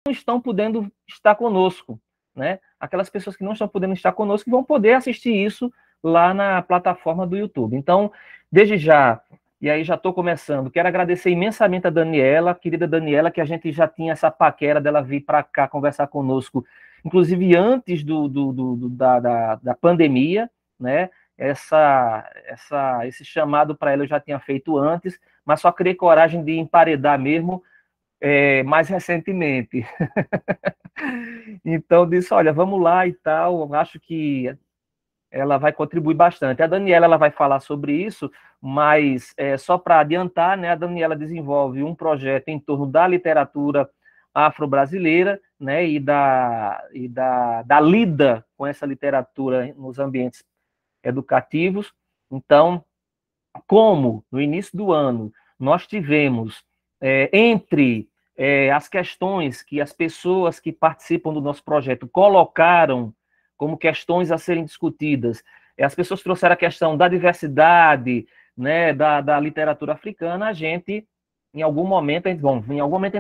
não estão podendo estar conosco, né? Aquelas pessoas que não estão podendo estar conosco vão poder assistir isso lá na plataforma do YouTube. Então, desde já, e aí já estou começando, quero agradecer imensamente a Daniela, querida Daniela, que a gente já tinha essa paquera dela vir para cá conversar conosco, inclusive antes da pandemia, né? Esse chamado para ela eu já tinha feito antes, mas só criei coragem de emparedar mesmo mais recentemente. Então, disse, olha, vamos lá e tal, acho que ela vai contribuir bastante. A Daniela ela vai falar sobre isso, mas só para adiantar, né, a Daniela desenvolve um projeto em torno da literatura afro-brasileira, né, da lida com essa literatura nos ambientes educativos. Então, como no início do ano nós tivemos entre as questões que as pessoas que participam do nosso projeto colocaram como questões a serem discutidas, as pessoas trouxeram a questão da diversidade, né, da literatura africana, a gente, em algum momento, a gente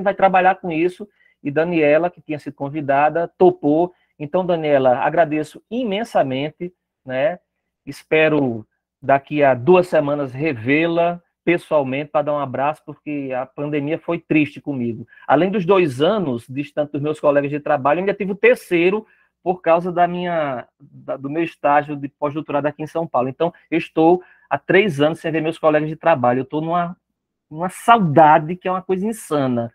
vai trabalhar com isso, e Daniela, que tinha sido convidada, topou. Então, Daniela, agradeço imensamente, né, espero daqui a 2 semanas revê-la pessoalmente para dar um abraço, porque a pandemia foi triste comigo. Além dos 2 anos distante dos meus colegas de trabalho, ainda tive o terceiro por causa do meu estágio de pós-doutorado aqui em São Paulo. Então, eu estou há 3 anos sem ver meus colegas de trabalho. Eu estou numa saudade que é uma coisa insana,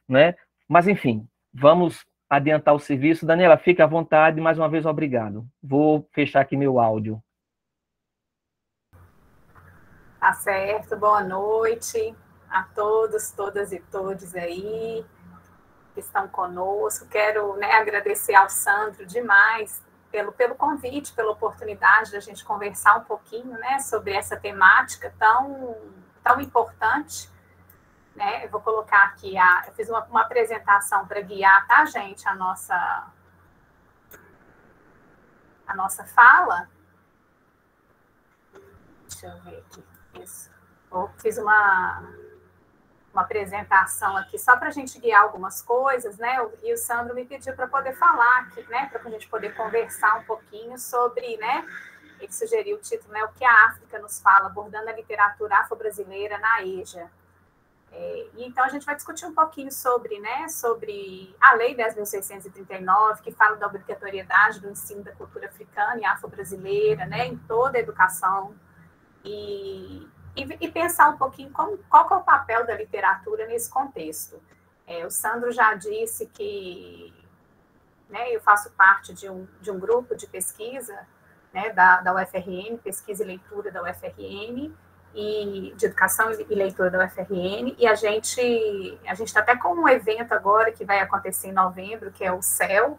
né? Mas, enfim, vamos adiantar o serviço. Daniela, fique à vontade. Mais uma vez, obrigado. Vou fechar aqui meu áudio. Tá certo, boa noite a todos, todas e todos aí que estão conosco. Quero, né, agradecer ao Sandro demais pelo convite, pela oportunidade de a gente conversar um pouquinho, né, sobre essa temática tão importante. Né? Eu vou colocar aqui, eu fiz uma apresentação para guiar, tá, gente, a nossa fala. Deixa eu ver aqui. Isso. Eu fiz uma apresentação aqui só para a gente guiar algumas coisas, né? E o Sandro me pediu para poder falar aqui, né? Para a gente poder conversar um pouquinho sobre, né? Ele sugeriu o título, né? O que a África nos fala, abordando a literatura afro-brasileira na EJA. Então a gente vai discutir um pouquinho sobre, né? Sobre a Lei 10.639, que fala da obrigatoriedade do ensino da cultura africana e afro-brasileira, né? Em toda a educação. E pensar um pouquinho qual que é o papel da literatura nesse contexto. O Sandro já disse que, né, eu faço parte de um grupo de pesquisa, né, da UFRN, pesquisa e leitura da UFRN, e de educação e leitura da UFRN, e a gente está até com um evento agora que vai acontecer em novembro, que é o CEL,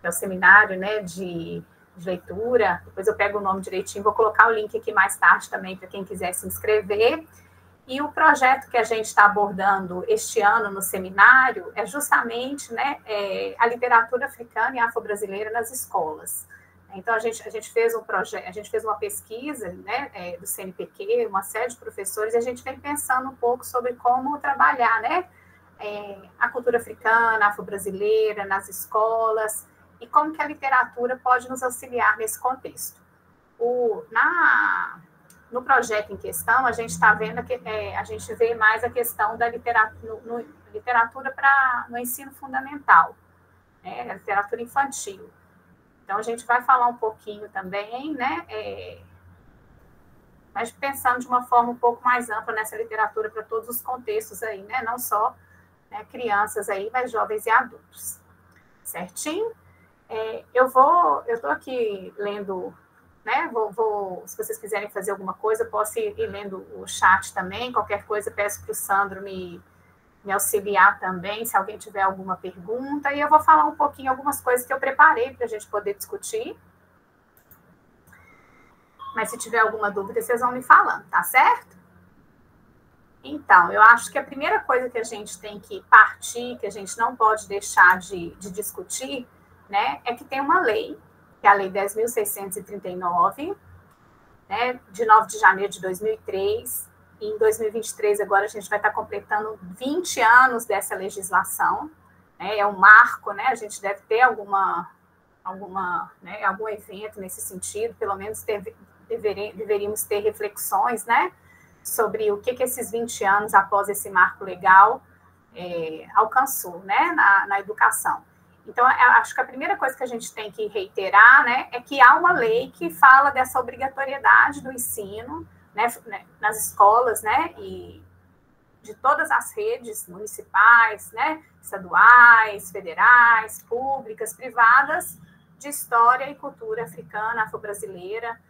que é o seminário, né, de leitura. Depois eu pego o nome direitinho, vou colocar o link aqui mais tarde também para quem quiser se inscrever. E o projeto que a gente está abordando este ano no seminário é justamente, né, a literatura africana e afro-brasileira nas escolas. Então a gente fez um projeto, a gente fez uma pesquisa, né, do CNPq, uma série de professores, e a gente vem pensando um pouco sobre como trabalhar, né, a cultura africana, afro-brasileira nas escolas, e como que a literatura pode nos auxiliar nesse contexto. No projeto em questão, a gente está vendo que a gente vê mais a questão da literatura no ensino fundamental, né, a literatura infantil. Então, a gente vai falar um pouquinho também, né, mas pensando de uma forma um pouco mais ampla nessa literatura para todos os contextos aí, né, não só, né, crianças aí, mas jovens e adultos. Certinho? Eu estou aqui lendo, né? Se vocês quiserem fazer alguma coisa, posso ir lendo o chat também. Qualquer coisa, peço para o Sandro me auxiliar também, se alguém tiver alguma pergunta. E eu vou falar um pouquinho algumas coisas que eu preparei para a gente poder discutir. Mas se tiver alguma dúvida, vocês vão me falando, tá certo? Então, eu acho que a primeira coisa que a gente tem que partir, que a gente não pode deixar de discutir, né, é que tem uma lei, que é a Lei 10.639, né, de 9 de janeiro de 2003, e em 2023 agora a gente vai estar completando 20 anos dessa legislação, é um marco, né? A gente deve ter algum evento nesse sentido, pelo menos deveríamos ter reflexões, né, sobre o que esses 20 anos após esse marco legal alcançou, né, na educação. Então, acho que a primeira coisa que a gente tem que reiterar, né, é que há uma lei que fala dessa obrigatoriedade do ensino, né, nas escolas, né, e de todas as redes municipais, né, estaduais, federais, públicas, privadas, de história e cultura africana, afro-brasileira,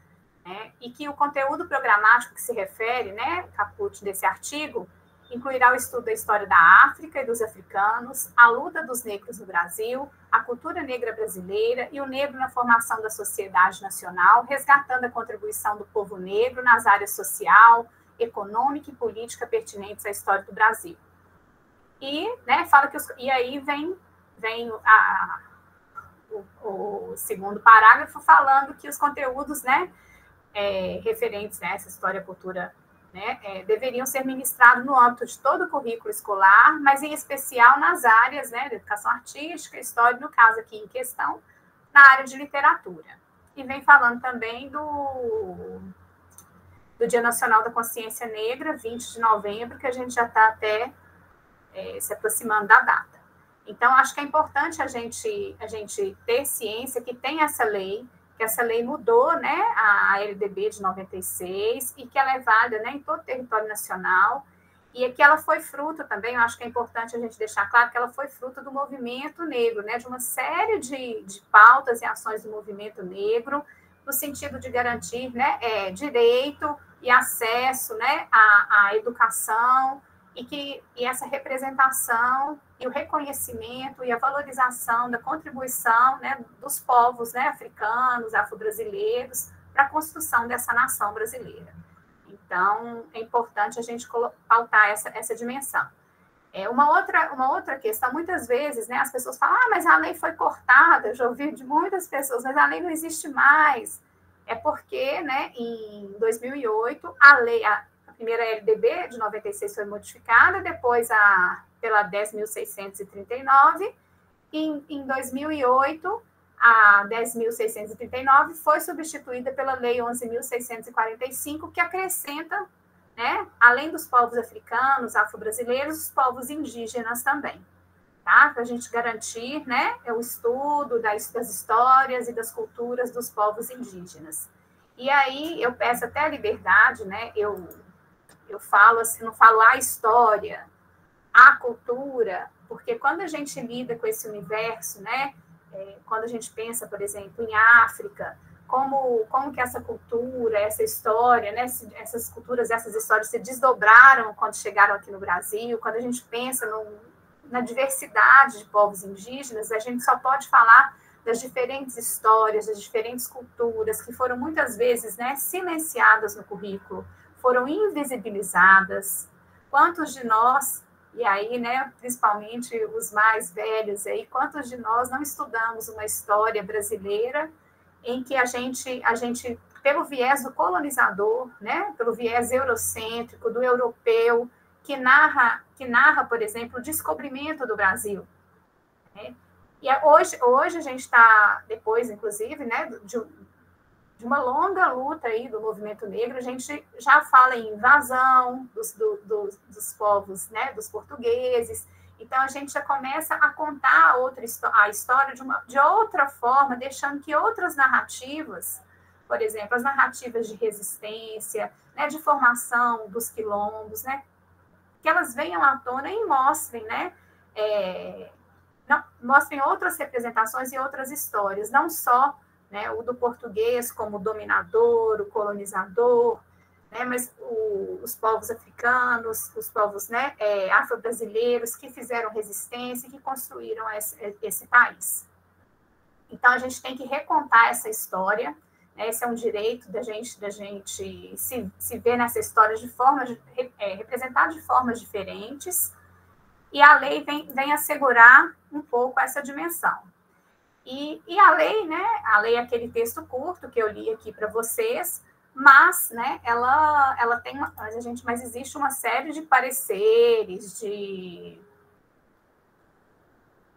né, e que o conteúdo programático que se refere, né, caput desse artigo, incluirá o estudo da história da África e dos africanos, a luta dos negros no Brasil, a cultura negra brasileira e o negro na formação da sociedade nacional, resgatando a contribuição do povo negro nas áreas social, econômica e política pertinentes à história do Brasil. E, né, fala que e aí vem o segundo parágrafo falando que os conteúdos, né, referentes a essa história e cultura, né, deveriam ser ministrados no âmbito de todo o currículo escolar, mas em especial nas áreas, né, de educação artística, história, no caso aqui em questão, na área de literatura. E vem falando também do Dia Nacional da Consciência Negra, 20 de novembro, que a gente já está até se aproximando da data. Então, acho que é importante a gente ter ciência que tem essa lei, que essa lei mudou, né, a LDB de 96, e que ela é válida, né, em todo o território nacional, e que ela foi fruto também, eu acho que é importante a gente deixar claro que ela foi fruto do movimento negro, né, de uma série de pautas e ações do movimento negro, no sentido de garantir, né, direito e acesso, né, à educação, e essa representação e o reconhecimento e a valorização da contribuição, né, dos povos, né, africanos, afro-brasileiros, para a construção dessa nação brasileira. Então, é importante a gente pautar essa dimensão. Uma outra questão, muitas vezes, né, as pessoas falam, mas a lei foi cortada, eu já ouvi de muitas pessoas, mas a lei não existe mais. É porque, né, em 2008, a primeira LDB de 96 foi modificada, depois pela 10.639, e em 2008, a 10.639 foi substituída pela Lei 11.645, que acrescenta, né, além dos povos africanos, afro-brasileiros, os povos indígenas também, tá? Para a gente garantir, né, o estudo das histórias e das culturas dos povos indígenas. E aí eu peço até a liberdade, né, eu falo assim, não falo a história, a cultura, porque quando a gente lida com esse universo, né, quando a gente pensa, por exemplo, em África, como que essa cultura, essa história, né, essas culturas, essas histórias se desdobraram quando chegaram aqui no Brasil, quando a gente pensa na diversidade de povos indígenas, a gente só pode falar das diferentes histórias, das diferentes culturas, que foram muitas vezes, né, silenciadas no currículo, foram invisibilizadas. Quantos de nós, e aí, né, principalmente os mais velhos aí, quantos de nós não estudamos uma história brasileira em que a gente pelo viés do colonizador, né, pelo viés eurocêntrico, do europeu, que narra, por exemplo, o descobrimento do Brasil, né? E hoje a gente está, depois, inclusive, né, de uma longa luta aí do movimento negro, a gente já fala em invasão dos povos, né, dos portugueses. Então, a gente já começa a contar a história de outra forma, deixando que outras narrativas, por exemplo, as narrativas de resistência, né, de formação dos quilombos, né, que elas venham à tona e mostrem, né, mostrem outras representações e outras histórias, não só, né, o do português como dominador, o colonizador, né, mas os povos africanos, os povos, né, afro-brasileiros que fizeram resistência e que construíram esse país. Então, a gente tem que recontar essa história, né, esse é um direito da gente se ver nessa história representada de formas diferentes, e a lei vem assegurar um pouco essa dimensão. E a lei, né, a lei é aquele texto curto que eu li aqui para vocês, mas, né, ela tem mas existe uma série de pareceres,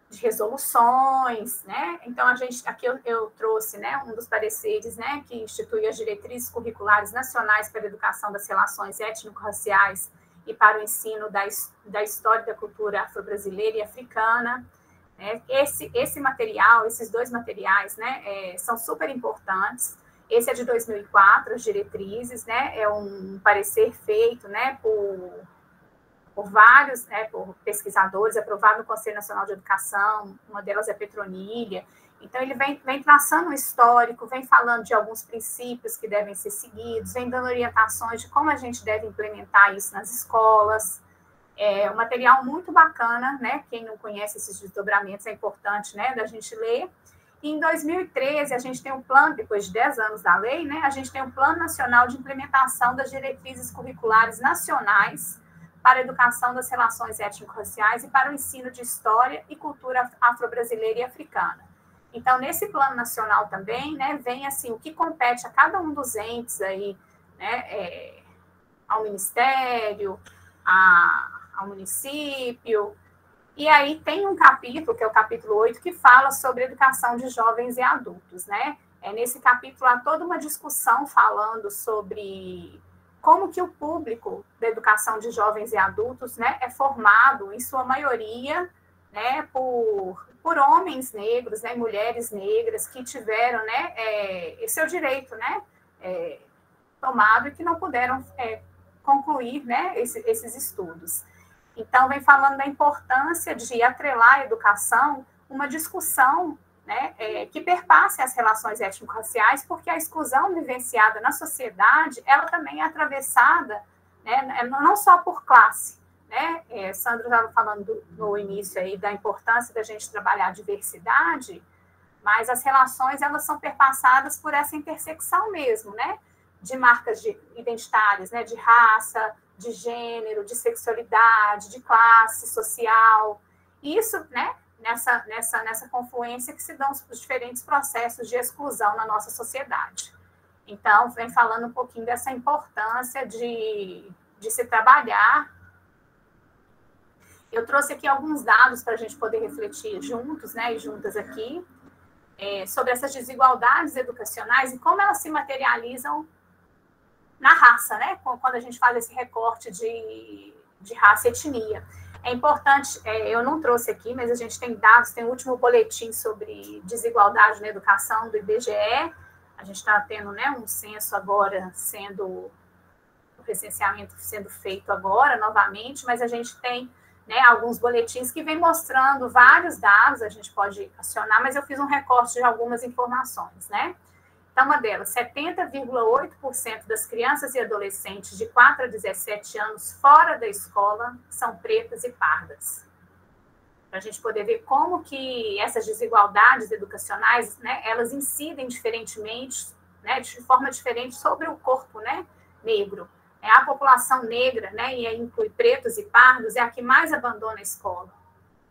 de resoluções, né? Então, aqui eu trouxe, né, um dos pareceres, né, que institui as diretrizes curriculares nacionais para a educação das relações étnico-raciais e para o ensino da história e da cultura afro-brasileira e africana. Esse material, esses dois materiais, né, são super importantes. Esse é de 2004, as diretrizes, né, é um parecer feito, né, por vários, né, por pesquisadores, aprovado no Conselho Nacional de Educação, uma delas é Petronilha. Então, ele vem traçando um histórico, vem falando de alguns princípios que devem ser seguidos, vem dando orientações de como a gente deve implementar isso nas escolas. É um material muito bacana, né? Quem não conhece esses desdobramentos, é importante, né, da gente ler. E em 2013, a gente tem um plano, depois de 10 anos da lei, né, a gente tem um Plano Nacional de Implementação das Diretrizes Curriculares Nacionais para a Educação das Relações Étnico-Raciais e para o ensino de História e Cultura Afro-Brasileira e Africana. Então, nesse Plano Nacional também, né, vem assim, o que compete a cada um dos entes aí, né, ao Ministério, ao município. E aí tem um capítulo, que é o capítulo 8, que fala sobre educação de jovens e adultos, né? Nesse capítulo há toda uma discussão falando sobre como que o público da educação de jovens e adultos, né, é formado, em sua maioria, né, por homens negros, né, mulheres negras que tiveram, né, esse é o direito, né, tomado e que não puderam concluir, né, esses estudos. Então, vem falando da importância de atrelar à educação uma discussão, né, que perpasse as relações étnico-raciais, porque a exclusão vivenciada na sociedade, ela também é atravessada, né, não só por classe, né? Sandro estava falando no início aí da importância da gente trabalhar a diversidade, mas as relações, elas são perpassadas por essa intersecção mesmo, né? De marcas identitárias, né? De raça, de gênero, de sexualidade, de classe social. Isso, né? Nessa confluência que se dão os diferentes processos de exclusão na nossa sociedade. Então, vem falando um pouquinho dessa importância de se trabalhar. Eu trouxe aqui alguns dados para a gente poder refletir juntos, né, e juntas aqui, sobre essas desigualdades educacionais e como elas se materializam na raça, né, quando a gente faz esse recorte de raça e etnia. É importante, eu não trouxe aqui, mas a gente tem dados, tem o último boletim sobre desigualdade na educação do IBGE, a gente está tendo, né, um censo agora o recenseamento sendo feito agora, novamente, mas a gente tem, né, alguns boletins que vem mostrando vários dados, a gente pode acionar, mas eu fiz um recorte de algumas informações, né? Então, uma delas, 70,8% das crianças e adolescentes de 4 a 17 anos fora da escola são pretas e pardas. Para a gente poder ver como que essas desigualdades educacionais, né, elas incidem diferentemente, né, de forma diferente sobre o corpo, né, negro. A população negra, né, e aí inclui pretos e pardos, é a que mais abandona a escola.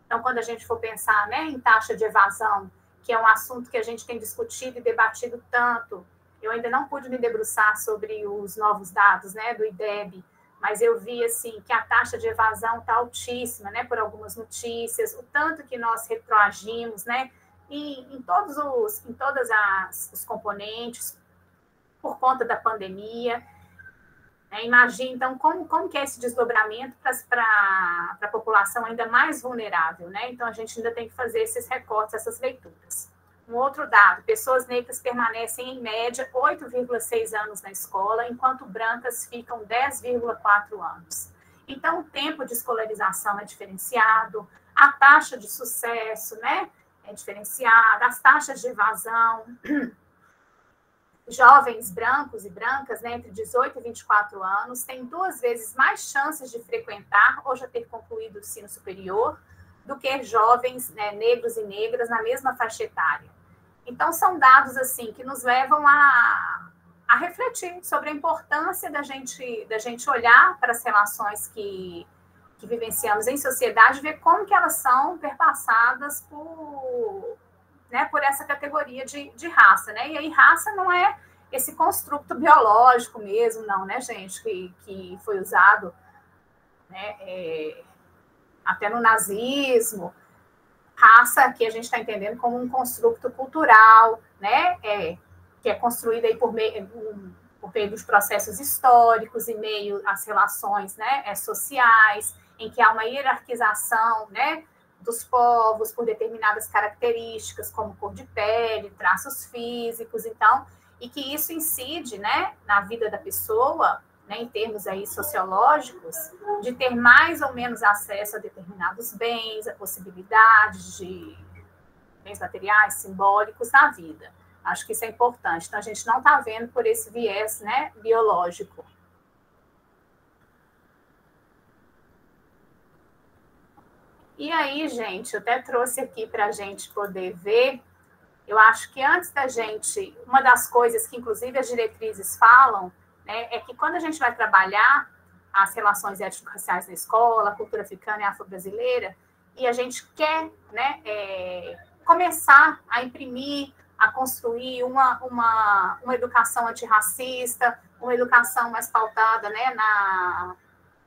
Então, quando a gente for pensar, né, em taxa de evasão, que é um assunto que a gente tem discutido e debatido tanto. Eu ainda não pude me debruçar sobre os novos dados, né, do IDEB, mas eu vi, assim, que a taxa de evasão está altíssima, né, por algumas notícias, o tanto que nós retroagimos, né, e em todos os componentes, por conta da pandemia. Imagine, então, como que é esse desdobramento para a população ainda mais vulnerável, né? Então, a gente ainda tem que fazer esses recortes, essas leituras. Um outro dado, pessoas negras permanecem, em média, 8,6 anos na escola, enquanto brancas ficam 10,4 anos. Então, o tempo de escolarização é diferenciado, a taxa de sucesso, né, é diferenciada, as taxas de evasão. Jovens brancos e brancas, né, entre 18 e 24 anos, têm 2 vezes mais chances de frequentar ou já ter concluído o ensino superior do que jovens, né, negros e negras na mesma faixa etária. Então, são dados assim que nos levam a refletir sobre a importância da gente olhar para as relações que vivenciamos em sociedade, ver como que elas são perpassadas por essa categoria de raça, né? E aí raça não é esse construto biológico mesmo, não, né, gente, que foi usado, né, até no nazismo. raça, que a gente está entendendo como um construto cultural, né, que é construído aí por meio dos processos históricos e meio às relações, né, sociais, em que há uma hierarquização, né, dos povos por determinadas características, como cor de pele, traços físicos, então, e que isso incide, né, na vida da pessoa, né, em termos aí sociológicos, de ter mais ou menos acesso a determinados bens, a possibilidades de bens materiais, simbólicos na vida. Acho que isso é importante. Então, a gente não está vendo por esse viés, né, biológico. E aí, gente, eu até trouxe aqui para a gente poder ver. Eu acho que antes da gente, uma das coisas que, inclusive, as diretrizes falam, né, é que quando a gente vai trabalhar as relações étnico-raciais na escola, a cultura africana e afro-brasileira, e a gente quer, né, começar a imprimir, a construir uma educação antirracista, uma educação mais pautada, né,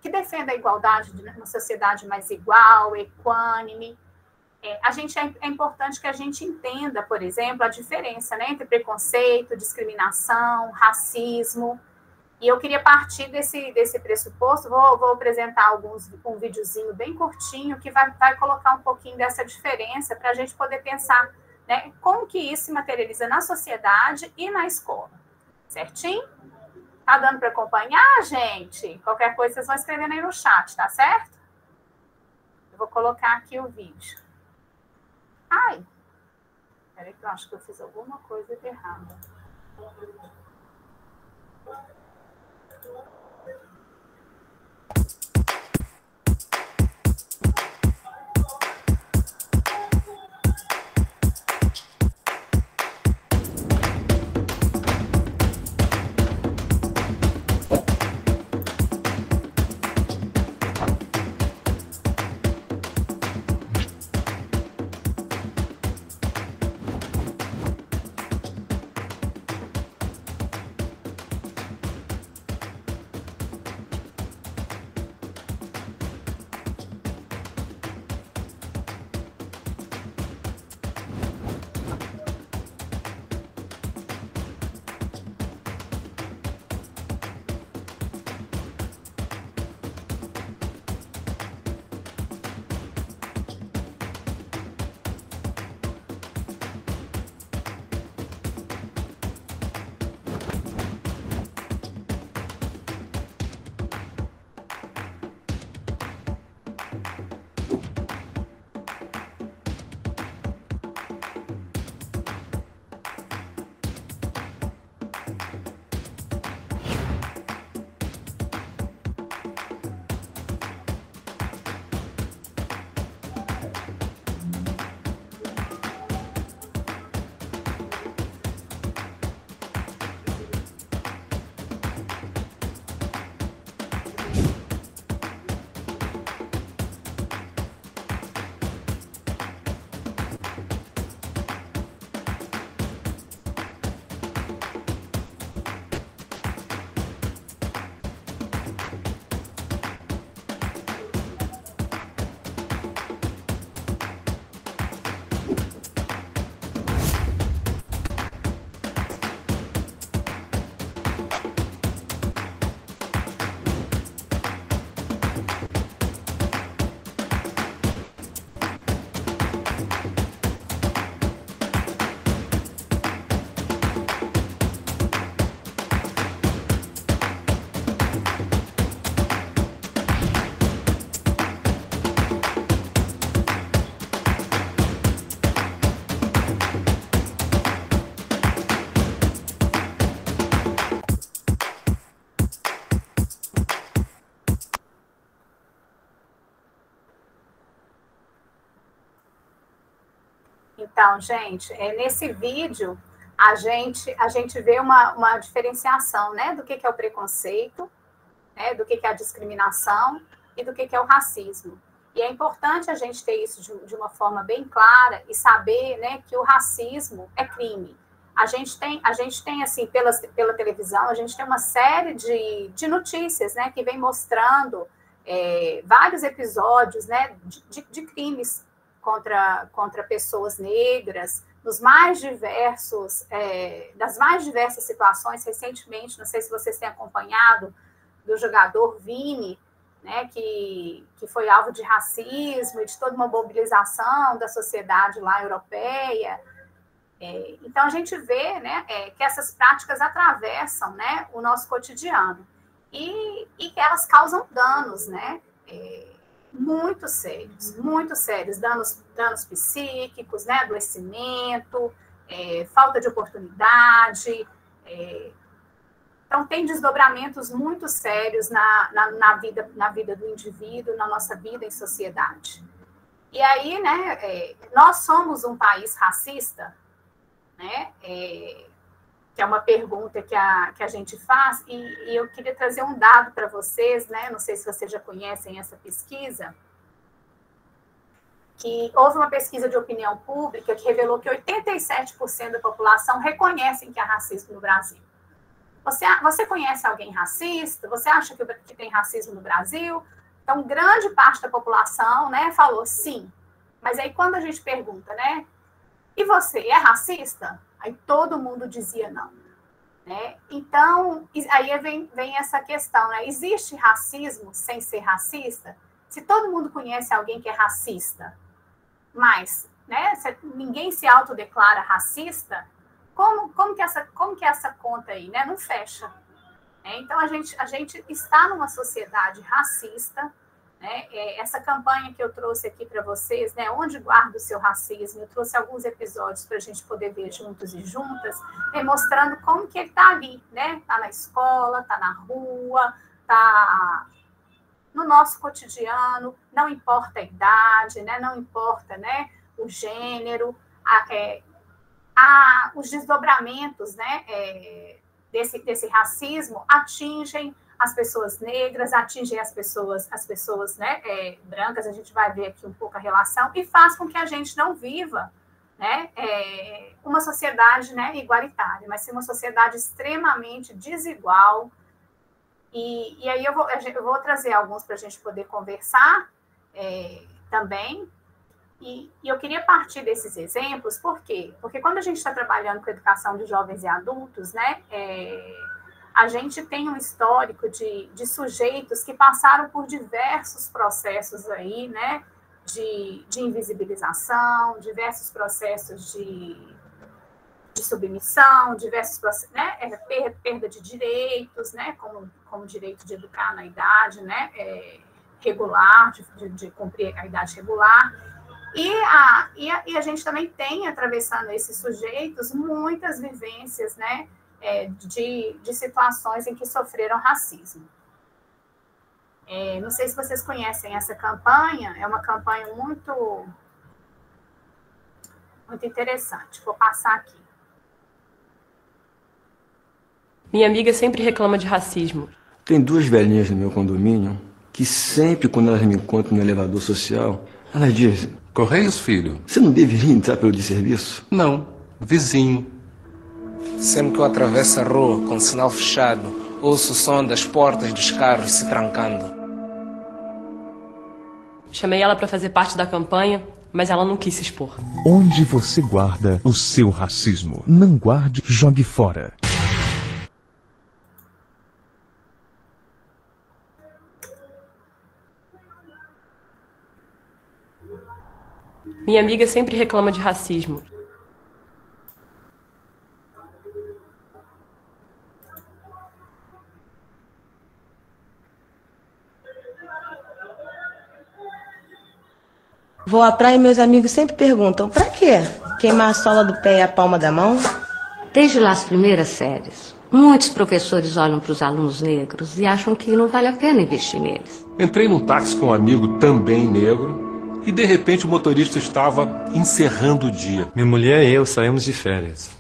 que defenda a igualdade de uma sociedade mais igual, equânime. É importante que a gente entenda, por exemplo, a diferença, né, entre preconceito, discriminação, racismo. E eu queria partir desse pressuposto, vou apresentar um videozinho bem curtinho que vai colocar um pouquinho dessa diferença para a gente poder pensar, né, como que isso se materializa na sociedade e na escola. Certinho? Tá dando para acompanhar, gente? Qualquer coisa vocês vão escrevendo aí no chat, tá certo? Eu vou colocar aqui o vídeo. Ai, peraí que eu acho que eu fiz alguma coisa de errada. Então, gente, nesse vídeo, a gente vê uma diferenciação, né, do que é o preconceito, né, do que é a discriminação e do que é o racismo. E é importante a gente ter isso de uma forma bem clara e saber, né, que o racismo é crime. A gente tem assim, pela televisão, a gente tem uma série de notícias, né, que vem mostrando vários episódios, né, de crimes contra pessoas negras, nos mais diversos, das mais diversas situações. Recentemente, não sei se vocês têm acompanhado, do jogador Vini, né, que foi alvo de racismo e de toda uma mobilização da sociedade lá europeia. Então, a gente vê, né, que essas práticas atravessam, né, o nosso cotidiano e que elas causam danos, né, muito sérios, danos psíquicos, né, adoecimento, falta de oportunidade. Então, tem desdobramentos muito sérios na vida do indivíduo, na nossa vida em sociedade. E aí, né, nós somos um país racista, né, que é uma pergunta que a gente faz, e eu queria trazer um dado para vocês, né, não sei se vocês já conhecem essa pesquisa, que houve uma pesquisa de opinião pública que revelou que 87% da população reconhecem que há racismo no Brasil. Você conhece alguém racista? Você acha que tem racismo no Brasil? Então, grande parte da população, né, falou sim. Mas aí, quando a gente pergunta, né, e você, é racista? Aí todo mundo dizia não. Né? Então, aí vem essa questão, né? Existe racismo sem ser racista? Se todo mundo conhece alguém que é racista, mas, né, ninguém se autodeclara racista, como que essa conta aí, né, não fecha? Então, a gente está numa sociedade racista, né? Essa campanha que eu trouxe aqui para vocês, né, Onde Guarda o Seu Racismo, eu trouxe alguns episódios para a gente poder ver juntos e juntas, mostrando como que ele está ali, né? Está na escola, está na rua, está no nosso cotidiano, não importa a idade, né? Não importa, né, o gênero, os desdobramentos, né, desse racismo atingem as pessoas negras, atingem as pessoas né, brancas. A gente vai ver aqui um pouco a relação, e faz com que a gente não viva, né, uma sociedade, né, igualitária, mas sim uma sociedade extremamente desigual. E aí eu vou trazer alguns para a gente poder conversar também. E eu queria partir desses exemplos, por quê? Porque quando a gente está trabalhando com educação de jovens e adultos, né, a gente tem um histórico de sujeitos que passaram por diversos processos aí, né, de invisibilização, diversos processos de submissão, diversos processos, né, perda de direitos, né, como direito de educar na idade, né, regular, de cumprir a idade regular. E a gente também tem, atravessando esses sujeitos, muitas vivências, né, de situações em que sofreram racismo. Não sei se vocês conhecem essa campanha, é uma campanha muito, muito interessante. Vou passar aqui. Minha amiga sempre reclama de racismo. Tem duas velhinhas no meu condomínio que sempre, quando elas me encontram no elevador social, elas dizem: Correios, filho? Você não deveria entrar pelo de serviço? Não, vizinho. Sempre que eu atravesso a rua com o sinal fechado, ouço o som das portas dos carros se trancando. Chamei ela para fazer parte da campanha, mas ela não quis se expor. Onde você guarda o seu racismo? Não guarde, jogue fora. Minha amiga sempre reclama de racismo. Vou à praia e meus amigos sempre perguntam: pra quê? Queimar a sola do pé e a palma da mão? Desde lá as primeiras séries, muitos professores olham para os alunos negros e acham que não vale a pena investir neles. Entrei num táxi com um amigo também negro e de repente o motorista estava encerrando o dia. Minha mulher e eu saímos de férias.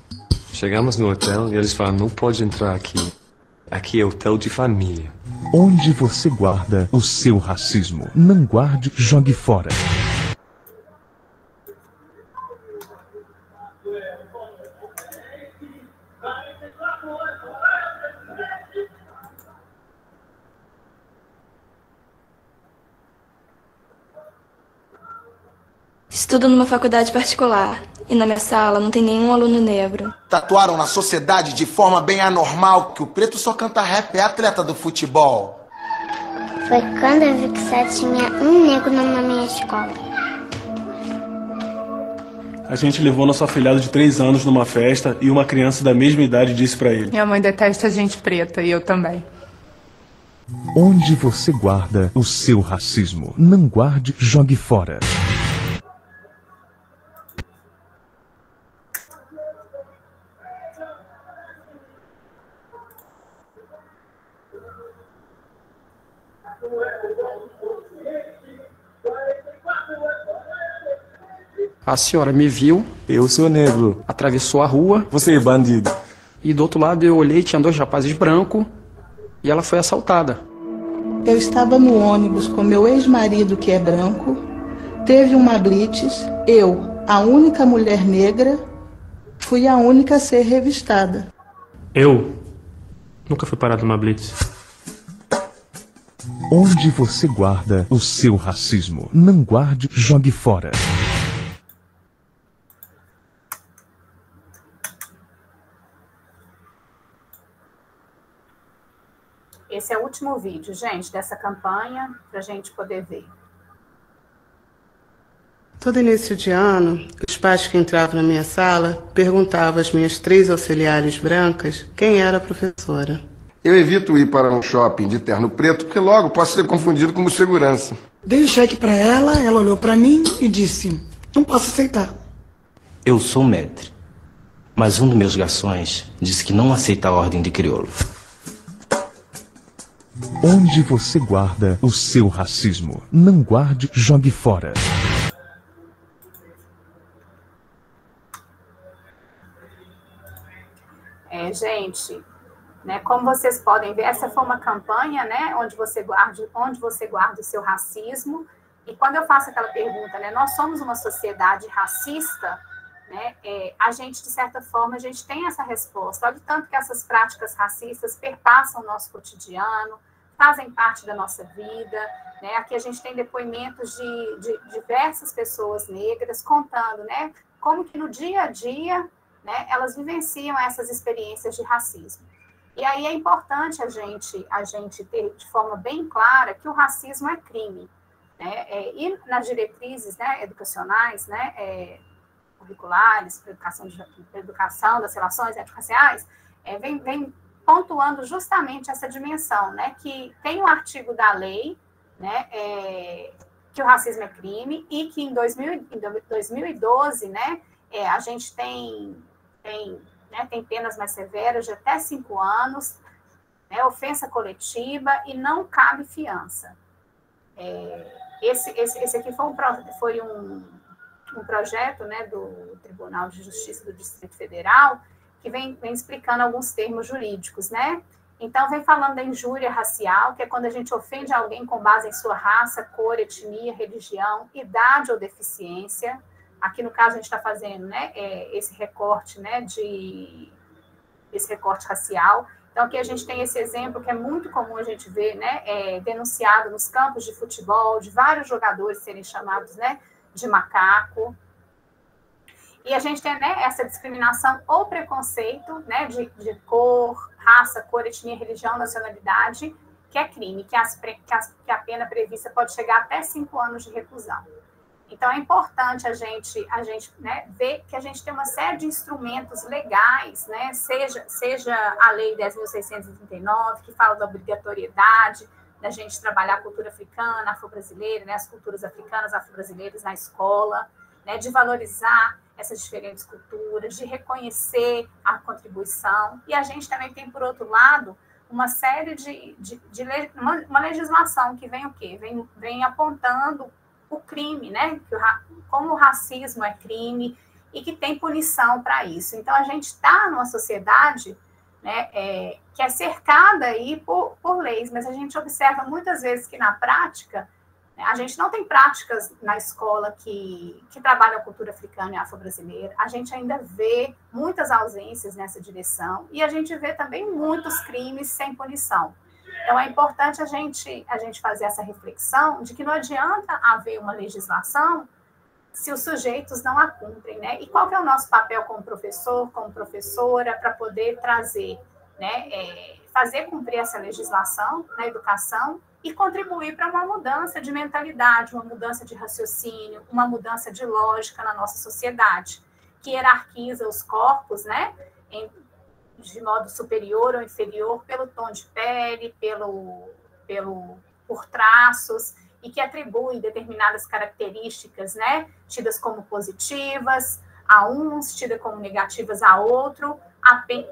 Chegamos no hotel e eles falaram: não pode entrar aqui. Aqui é hotel de família. Onde você guarda o seu racismo? Não guarde, jogue fora. Estudo numa faculdade particular e na minha sala não tem nenhum aluno negro. Tatuaram na sociedade de forma bem anormal que o preto só canta rap, é atleta do futebol. Foi quando eu vi que só tinha um negro na minha escola. A gente levou nosso afilhado de 3 anos numa festa e uma criança da mesma idade disse pra ele: minha mãe detesta gente preta e eu também. Onde você guarda o seu racismo? Não guarde, jogue fora. A senhora me viu. Eu sou negro. Atravessou a rua. Você é bandido. E do outro lado eu olhei, tinha 2 rapazes brancos e ela foi assaltada. Eu estava no ônibus com meu ex-marido, que é branco. Teve uma blitz. Eu, a única mulher negra, fui a única a ser revistada. Eu nunca fui parado numa blitz. Onde você guarda o seu racismo? Não guarde, jogue fora. Esse é o último vídeo, gente, dessa campanha, para a gente poder ver. Todo início de ano, os pais que entravam na minha sala perguntavam às minhas 3 auxiliares brancas quem era a professora. Eu evito ir para um shopping de terno preto porque logo posso ser confundido como segurança. Dei o cheque para ela olhou para mim e disse: não posso aceitar. Eu sou maître, mas um dos meus garçons disse que não aceita a ordem de crioulo. Onde você guarda o seu racismo? Não guarde, jogue fora. Gente, né, como vocês podem ver, essa foi uma campanha, né, onde você guarda o seu racismo. E quando eu faço aquela pergunta, né, nós somos uma sociedade racista, né, a gente, de certa forma, a gente tem essa resposta. Olha o tanto que essas práticas racistas perpassam o nosso cotidiano, fazem parte da nossa vida, né? Aqui a gente tem depoimentos de diversas pessoas negras contando, né, como que no dia a dia, né, elas vivenciam essas experiências de racismo. E aí é importante a gente ter de forma bem clara que o racismo é crime, né? E nas diretrizes, né, educacionais, né, curriculares, para educação das relações étnico-raciais, vem pontuando justamente essa dimensão, né, que tem um artigo da lei, né, que o racismo é crime, e que em 2012, né, a gente tem penas mais severas de até 5 anos, né, ofensa coletiva, e não cabe fiança. Esse aqui foi um projeto, né, do Tribunal de Justiça do Distrito Federal, que vem explicando alguns termos jurídicos, né? Então, vem falando da injúria racial, que é quando a gente ofende alguém com base em sua raça, cor, etnia, religião, idade ou deficiência. Aqui, no caso, a gente está fazendo, né, esse recorte, né, esse recorte racial. Então, aqui a gente tem esse exemplo que é muito comum a gente ver, né, denunciado nos campos de futebol, de vários jogadores serem chamados, né, de macaco. E a gente tem, né, essa discriminação ou preconceito, né, de cor, raça, cor, etnia, religião, nacionalidade, que é crime, que a pena prevista pode chegar até 5 anos de reclusão. Então, é importante a gente né, ver que a gente tem uma série de instrumentos legais, né, seja a Lei 10.639, que fala da obrigatoriedade da gente trabalhar a cultura africana, afro-brasileira, né, as culturas africanas, afro-brasileiras na escola, né, de valorizar essas diferentes culturas, de reconhecer a contribuição. E a gente também tem, por outro lado, uma série uma legislação que vem o quê? Vem apontando o crime, né? Como o racismo é crime e que tem punição para isso. Então, a gente está numa sociedade, né, que é cercada aí por leis, mas a gente observa muitas vezes que, na prática, a gente não tem práticas na escola que trabalham a cultura africana e afro-brasileira. A gente ainda vê muitas ausências nessa direção e a gente vê também muitos crimes sem punição. Então, é importante a gente fazer essa reflexão de que não adianta haver uma legislação se os sujeitos não a cumprem, né? E qual que é o nosso papel como professor, como professora, para poder trazer, né, fazer cumprir essa legislação na educação e contribuir para uma mudança de mentalidade, uma mudança de raciocínio, uma mudança de lógica na nossa sociedade, que hierarquiza os corpos, né, de modo superior ou inferior pelo tom de pele, por traços, e que atribui determinadas características, né, tidas como positivas a uns, tidas como negativas a outro,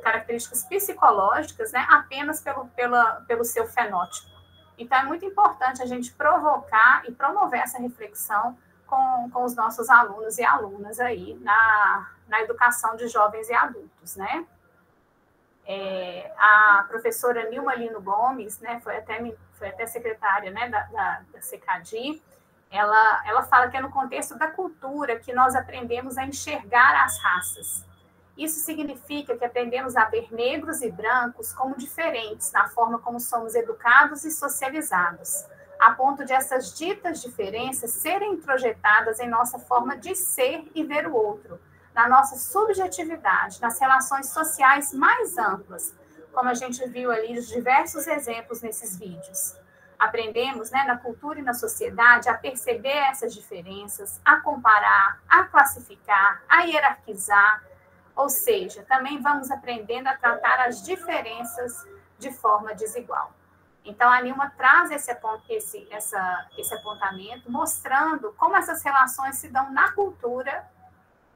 características psicológicas, né, apenas pelo seu fenótipo. Então, é muito importante a gente provocar e promover essa reflexão com os nossos alunos e alunas aí na educação de jovens e adultos, né? A professora Nilma Lino Gomes, né, foi até secretária, né, da CECADI, ela fala que é no contexto da cultura que nós aprendemos a enxergar as raças. Isso significa que aprendemos a ver negros e brancos como diferentes na forma como somos educados e socializados, a ponto de essas ditas diferenças serem introjetadas em nossa forma de ser e ver o outro, na nossa subjetividade, nas relações sociais mais amplas, como a gente viu ali os diversos exemplos nesses vídeos. Aprendemos, né, na cultura e na sociedade, a perceber essas diferenças, a comparar, a classificar, a hierarquizar, ou seja, também vamos aprendendo a tratar as diferenças de forma desigual. Então, a Nilma traz esse apontamento, mostrando como essas relações se dão na cultura,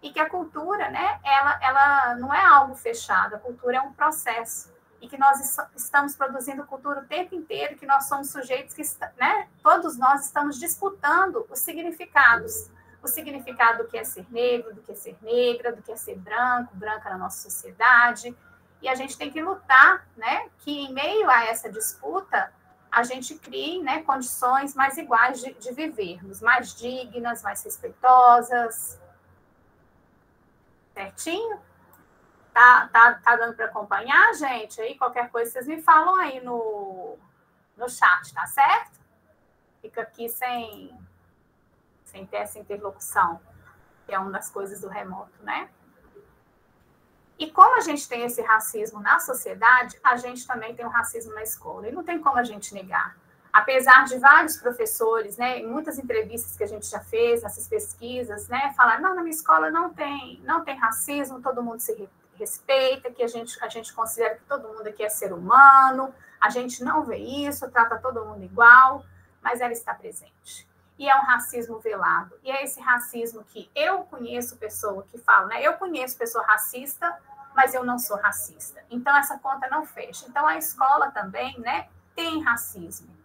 e que a cultura, né, ela não é algo fechado, a cultura é um processo, e que nós estamos produzindo cultura o tempo inteiro, que nós somos sujeitos que, né, todos nós estamos disputando os significados, o significado do que é ser negro, do que é ser negra, do que é ser branco, branca na nossa sociedade, e a gente tem que lutar, né, que em meio a essa disputa, a gente crie, né, condições mais iguais de vivermos, mais dignas, mais respeitosas. Certinho? Tá dando para acompanhar, gente? Aí, qualquer coisa, vocês me falam aí no chat, tá certo? Fica aqui sem ter essa interlocução, que é uma das coisas do remoto, né? E como a gente tem esse racismo na sociedade, a gente também tem o racismo na escola. E não tem como a gente negar. Apesar de vários professores, né, em muitas entrevistas que a gente já fez, nessas pesquisas, né, falar, não, na minha escola não tem racismo, todo mundo se respeita, que a gente considera que todo mundo aqui é ser humano, a gente não vê isso, trata todo mundo igual, mas ela está presente. E é um racismo velado. E é esse racismo que eu conheço pessoa que fala, né, eu conheço pessoa racista, mas eu não sou racista. Então, essa conta não fecha. Então, a escola também, né, tem racismo.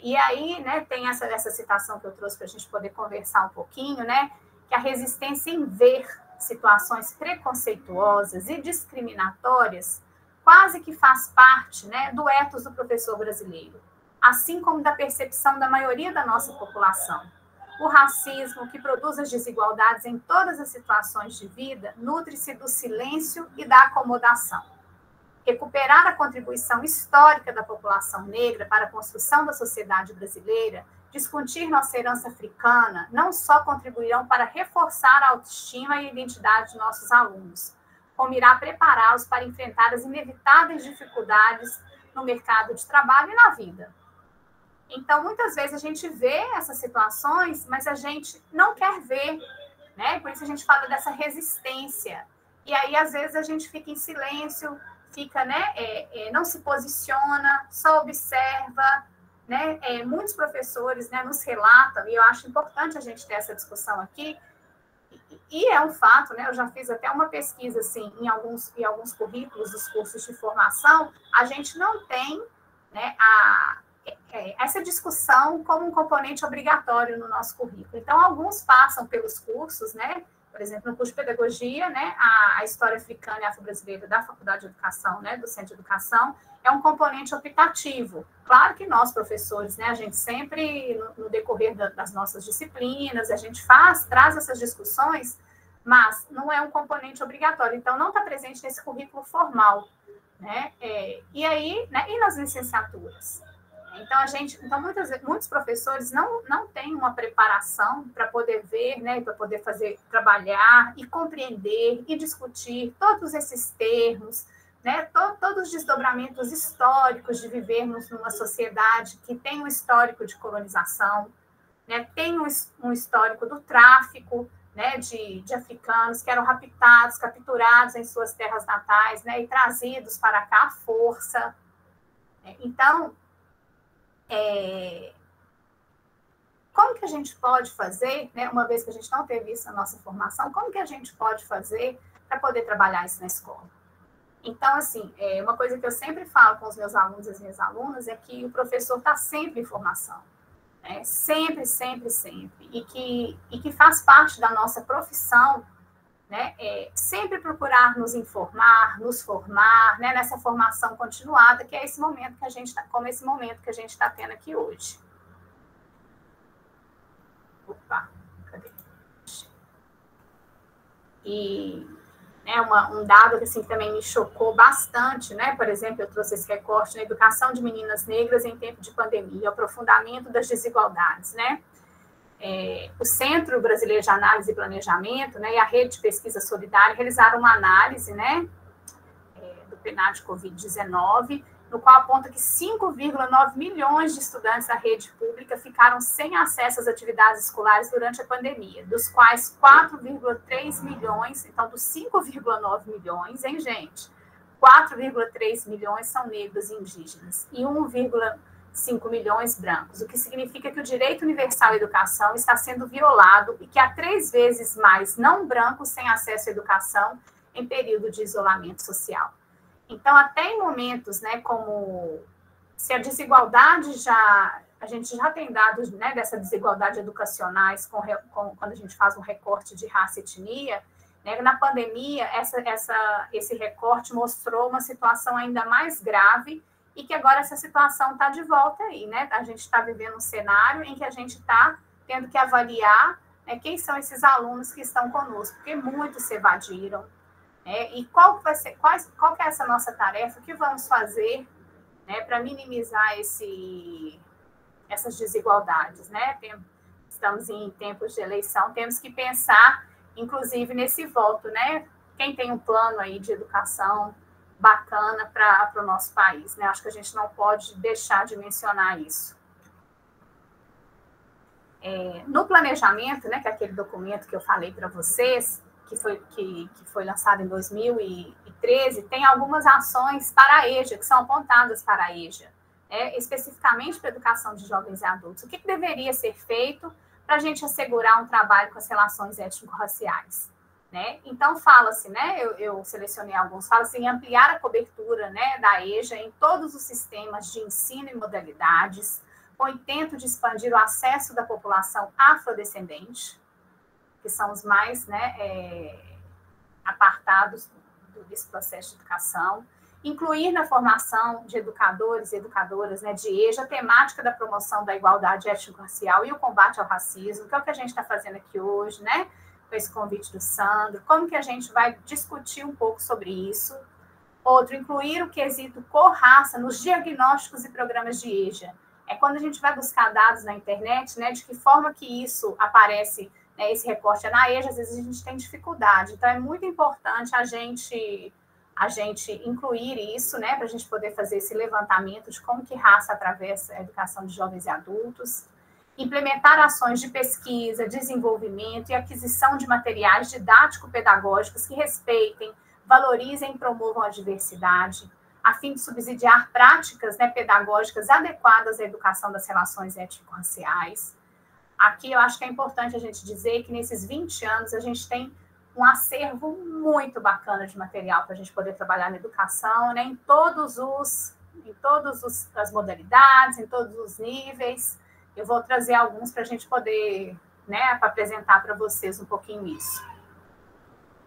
E aí, né, tem essa citação que eu trouxe para a gente poder conversar um pouquinho, né, que a resistência em ver situações preconceituosas e discriminatórias quase que faz parte, né, do ethos do professor brasileiro, assim como da percepção da maioria da nossa população. O racismo, que produz as desigualdades em todas as situações de vida, nutre-se do silêncio e da acomodação. Recuperar a contribuição histórica da população negra para a construção da sociedade brasileira, discutir nossa herança africana, não só contribuirão para reforçar a autoestima e a identidade de nossos alunos, como irá prepará-los para enfrentar as inevitáveis dificuldades no mercado de trabalho e na vida. Então, muitas vezes a gente vê essas situações, mas a gente não quer ver, né? Por isso a gente fala dessa resistência. E aí, às vezes, a gente fica em silêncio, fica, né, não se posiciona, só observa, né? Muitos professores, né, nos relatam, e eu acho importante a gente ter essa discussão aqui, e é um fato, né? Eu já fiz até uma pesquisa, assim, em alguns currículos dos cursos de formação, a gente não tem, né, essa discussão como um componente obrigatório no nosso currículo. Então, alguns passam pelos cursos, né? Por exemplo, no curso de pedagogia, né, a história africana e afro-brasileira da Faculdade de Educação, né, do Centro de Educação, é um componente optativo. Claro que nós, professores, né, a gente sempre, no decorrer das nossas disciplinas, a gente traz essas discussões, mas não é um componente obrigatório. Então, não está presente nesse currículo formal, né? E aí, né, e nas licenciaturas? Então muitos professores não têm uma preparação para poder ver, né, para poder trabalhar e compreender e discutir todos esses termos, né, todos os desdobramentos históricos de vivermos numa sociedade que tem um histórico de colonização, né, tem um histórico do tráfico, né, de africanos que eram raptados, capturados em suas terras natais, né, e trazidos para cá à força. Então, como que a gente pode fazer, né, uma vez que a gente não teve isso na nossa formação, como que a gente pode fazer para poder trabalhar isso na escola? Então, assim, uma coisa que eu sempre falo com os meus alunos e as minhas alunas é que o professor está sempre em formação, né? Sempre, sempre, sempre. E que faz parte da nossa profissão, né? Sempre procurar nos informar, nos formar, né? Nessa formação continuada, que é esse momento que a gente está, como esse momento que a gente está tendo aqui hoje. Opa, cadê? E um dado assim, que também me chocou bastante, né? Por exemplo, eu trouxe esse recorte na educação de meninas negras em tempo de pandemia, o aprofundamento das desigualdades, né? O Centro Brasileiro de Análise e Planejamento, né, e a Rede de Pesquisa Solidária realizaram uma análise, né, do PNAD Covid-19, no qual aponta que 5,9 milhões de estudantes da rede pública ficaram sem acesso às atividades escolares durante a pandemia, dos quais 4,3 milhões, então dos 5,9 milhões, hein, gente? 4,3 milhões são negros e indígenas e 1,5 milhões brancos, o que significa que o direito universal à educação está sendo violado e que há 3 vezes mais não brancos sem acesso à educação em período de isolamento social. Então, até em momentos, né, como se a desigualdade a gente já tem dados, né, dessa desigualdade educacionais quando a gente faz um recorte de raça e etnia, né, na pandemia esse recorte mostrou uma situação ainda mais grave e que agora essa situação está de volta aí, né? A gente está vivendo um cenário em que a gente está tendo que avaliar, né, quem são esses alunos que estão conosco, porque muitos se evadiram. E qual que é essa nossa tarefa? O que vamos fazer, né, para minimizar essas desigualdades, né? Estamos em tempos de eleição, temos que pensar, inclusive, nesse voto, né? Quem tem um plano aí de educação bacana para o nosso país, né? Acho que a gente não pode deixar de mencionar isso. No planejamento, né, que é aquele documento que eu falei para vocês, que foi lançado em 2013, tem algumas ações para a EJA, que são apontadas para a EJA, especificamente para a educação de jovens e adultos. O que deveria ser feito para a gente assegurar um trabalho com as relações étnico-raciais? Né? Então, fala-se, né, eu selecionei alguns, fala-se em ampliar a cobertura, né, da EJA em todos os sistemas de ensino e modalidades, com o intento de expandir o acesso da população afrodescendente, que são os mais, né, apartados desse processo de educação, incluir na formação de educadores e educadoras, né, de EJA a temática da promoção da igualdade étnico-racial e o combate ao racismo, que é o que a gente está fazendo aqui hoje, né, com esse convite do Sandro, como que a gente vai discutir um pouco sobre isso. Outro, incluir o quesito cor-raça nos diagnósticos e programas de EJA. É quando a gente vai buscar dados na internet, né, de que forma que isso aparece, né, esse recorte na EJA, às vezes a gente tem dificuldade. Então, é muito importante a gente incluir isso, né, para a gente poder fazer esse levantamento de como que raça atravessa a educação de jovens e adultos. Implementar ações de pesquisa, desenvolvimento e aquisição de materiais didático-pedagógicos que respeitem, valorizem e promovam a diversidade, a fim de subsidiar práticas, né, pedagógicas adequadas à educação das relações étnico-raciais. Aqui eu acho que é importante a gente dizer que nesses 20 anos a gente tem um acervo muito bacana de material para a gente poder trabalhar na educação, né, em todas as modalidades, em todos os níveis. Eu vou trazer alguns para a gente poder, né, para apresentar para vocês um pouquinho isso.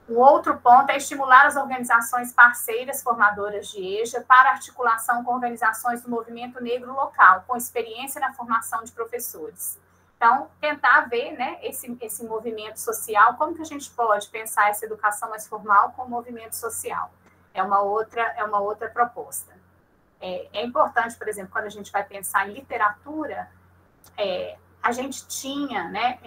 Um outro ponto é estimular as organizações parceiras formadoras de EJA para articulação com organizações do movimento negro local, com experiência na formação de professores. Então, tentar ver, né, esse movimento social, como que a gente pode pensar essa educação mais formal com o movimento social. É uma outra proposta. É importante, por exemplo, quando a gente vai pensar em literatura, a gente tinha, né,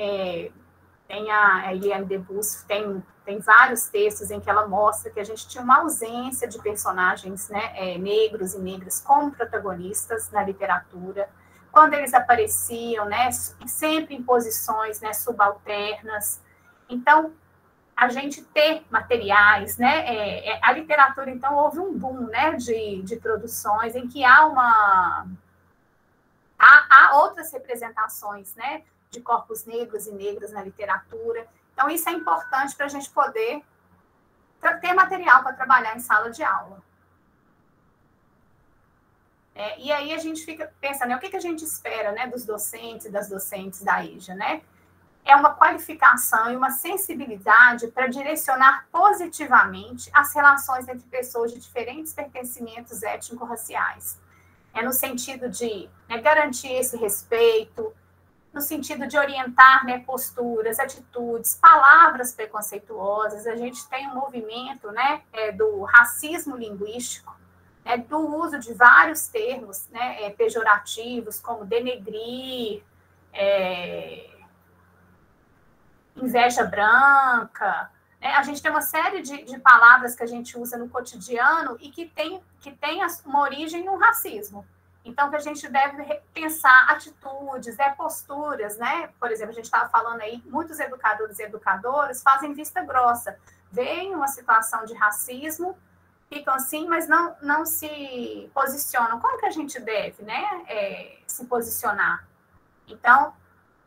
tem a Eliane Debus, tem vários textos em que ela mostra que a gente tinha uma ausência de personagens, né, negros e negras como protagonistas na literatura. Quando eles apareciam, né, sempre em posições, né, subalternas. Então, a gente ter materiais, né, a literatura, então, houve um boom, né, de produções em que há outras representações, né, de corpos negros e negras na literatura. Então, isso é importante para a gente poder ter material para trabalhar em sala de aula. E aí a gente fica pensando, né, o que a gente espera, né, dos docentes e das docentes da EJA, né? É uma qualificação e uma sensibilidade para direcionar positivamente as relações entre pessoas de diferentes pertencimentos étnico-raciais. No sentido de, né, garantir esse respeito, no sentido de orientar, né, posturas, atitudes, palavras preconceituosas. A gente tem um movimento, né, do racismo linguístico, do uso de vários termos, né, pejorativos, como denegrir, inveja branca, né? A gente tem uma série de palavras que a gente usa no cotidiano e que tem uma origem no racismo. Então, que a gente deve pensar atitudes, posturas, né? Por exemplo, a gente estava falando aí, muitos educadores e educadoras fazem vista grossa, veem uma situação de racismo, ficam assim, mas não se posicionam. Como que a gente deve, né, se posicionar? Então,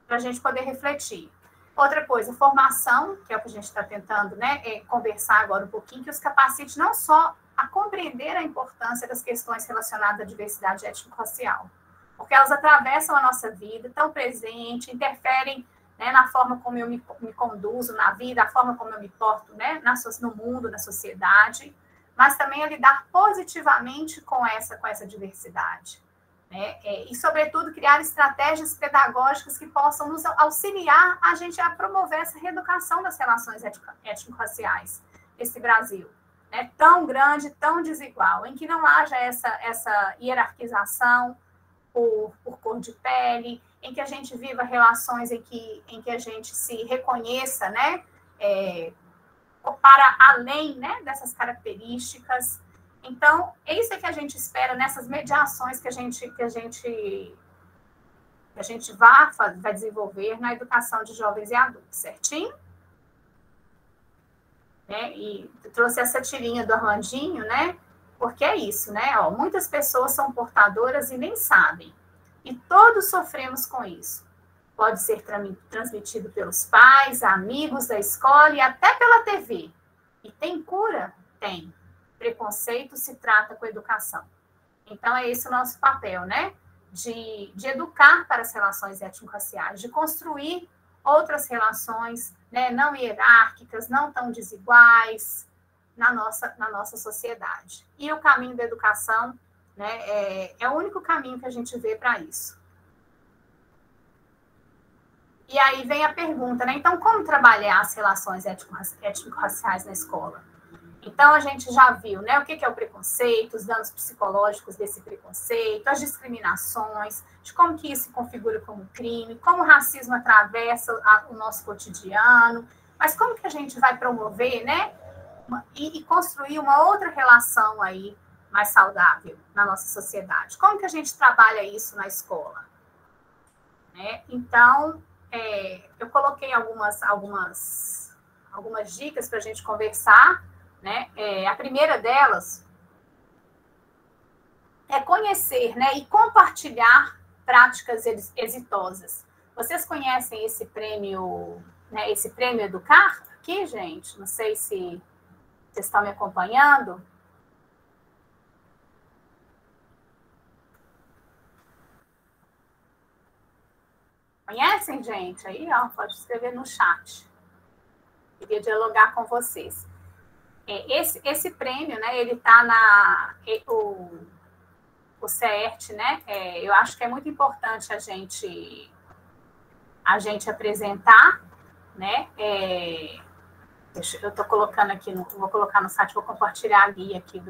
para a gente poder refletir. Outra coisa, formação, que é o que a gente está tentando, né, conversar agora um pouquinho, que os capacite não só a compreender a importância das questões relacionadas à diversidade étnico-racial, porque elas atravessam a nossa vida, estão presentes, interferem, né, na forma como eu me conduzo na vida, a forma como eu me porto, né, no mundo, na sociedade, mas também a lidar positivamente com essa diversidade. Né? E, sobretudo, criar estratégias pedagógicas que possam nos auxiliar a gente a promover essa reeducação das relações étnico-raciais nesse Brasil, né? Tão grande, tão desigual, em que não haja essa hierarquização por cor de pele, em que a gente viva relações em que a gente se reconheça, né? Para além, né, dessas características. Então, é isso que a gente espera nessas mediações que a gente vai desenvolver na educação de jovens e adultos, certinho? E trouxe essa tirinha do Armandinho, né? Porque é isso, né? Muitas pessoas são portadoras e nem sabem. E todos sofremos com isso. Pode ser transmitido pelos pais, amigos da escola e até pela TV. E tem cura? Tem. Preconceito se trata com educação. Então, é esse o nosso papel, né? De educar para as relações étnico-raciais, de construir outras relações, né, não hierárquicas, não tão desiguais na nossa sociedade. E o caminho da educação, né, é o único caminho que a gente vê para isso. E aí vem a pergunta, né? Então, como trabalhar as relações étnico-raciais na escola? Então, a gente já viu, né, o que é o preconceito, os danos psicológicos desse preconceito, as discriminações, de como que isso se configura como crime, como o racismo atravessa o nosso cotidiano, mas como que a gente vai promover, né, e construir uma outra relação aí mais saudável na nossa sociedade? Como que a gente trabalha isso na escola? Né? Então, eu coloquei algumas dicas para a gente conversar, né? A primeira delas é conhecer, né, e compartilhar práticas exitosas. Vocês conhecem esse prêmio, né, esse prêmio Educar? Aqui, gente, não sei se vocês estão me acompanhando. Conhecem, gente? Aí, pode escrever no chat. Queria dialogar com vocês. Esse prêmio, né, ele está o CERT, né, eu acho que é muito importante a gente apresentar, né, eu estou colocando aqui, vou colocar no site, vou compartilhar a guia aqui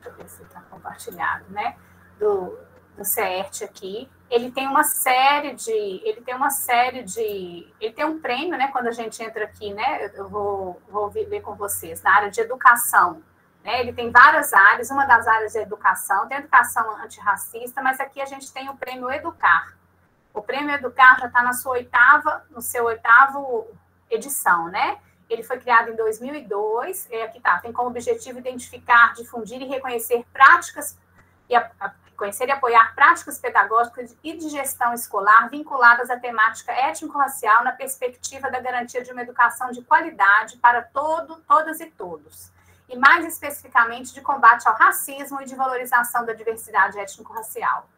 deixa eu ver se está compartilhado, né? Do CERT aqui. Ele tem uma série de, ele tem um prêmio, né? Quando a gente entra aqui, né? Eu vou ver com vocês, na área de educação. Né? Ele tem várias áreas, uma das áreas é educação, tem educação antirracista, mas aqui a gente tem o prêmio Educar. O prêmio Educar já está no seu oitavo edição, né? Ele foi criado em 2002, aqui tá, tem como objetivo identificar, difundir e reconhecer práticas, conhecer e apoiar práticas pedagógicas e de gestão escolar vinculadas à temática étnico-racial na perspectiva da garantia de uma educação de qualidade para todas e todos. E mais especificamente de combate ao racismo e de valorização da diversidade étnico-racial.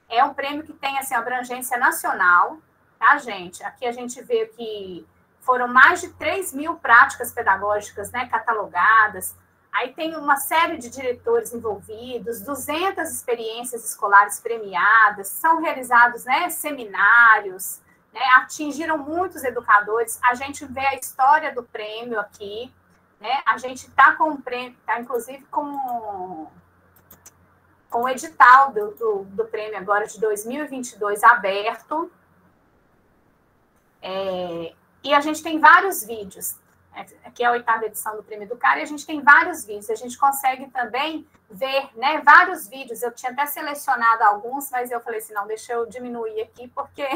É um prêmio que tem, assim, abrangência nacional, tá, gente? Aqui a gente vê que foram mais de 3.000 práticas pedagógicas, né, catalogadas. Aí tem uma série de diretores envolvidos, 200 experiências escolares premiadas, são realizados, né, seminários, né, atingiram muitos educadores. A gente vê a história do prêmio aqui, né, a gente está com o prêmio, está inclusive com o edital do prêmio agora de 2022 aberto. E a gente tem vários vídeos. Aqui é a 8ª edição do Prêmio Educar, e a gente tem vários vídeos. A gente consegue também ver, né, vários vídeos. Eu tinha até selecionado alguns, mas eu falei assim, não, deixa eu diminuir aqui, porque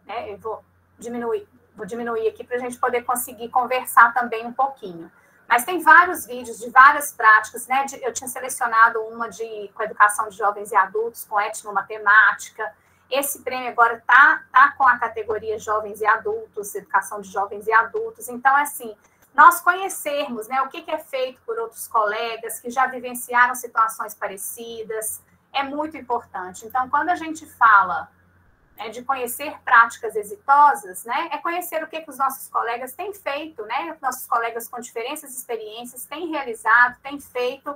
né, eu vou diminuir aqui para a gente poder conseguir conversar também um pouquinho. Mas tem vários vídeos de várias práticas, né? Eu tinha selecionado uma com a educação de jovens e adultos, com etnomatemática. Esse prêmio agora está com a categoria jovens e adultos, educação de jovens e adultos. Então, assim, nós conhecermos, né, o que é feito por outros colegas que já vivenciaram situações parecidas é muito importante. Então, quando a gente fala, né, de conhecer práticas exitosas, né, é conhecer o que os nossos colegas têm feito, né, nossos colegas com diferentes experiências têm realizado, têm feito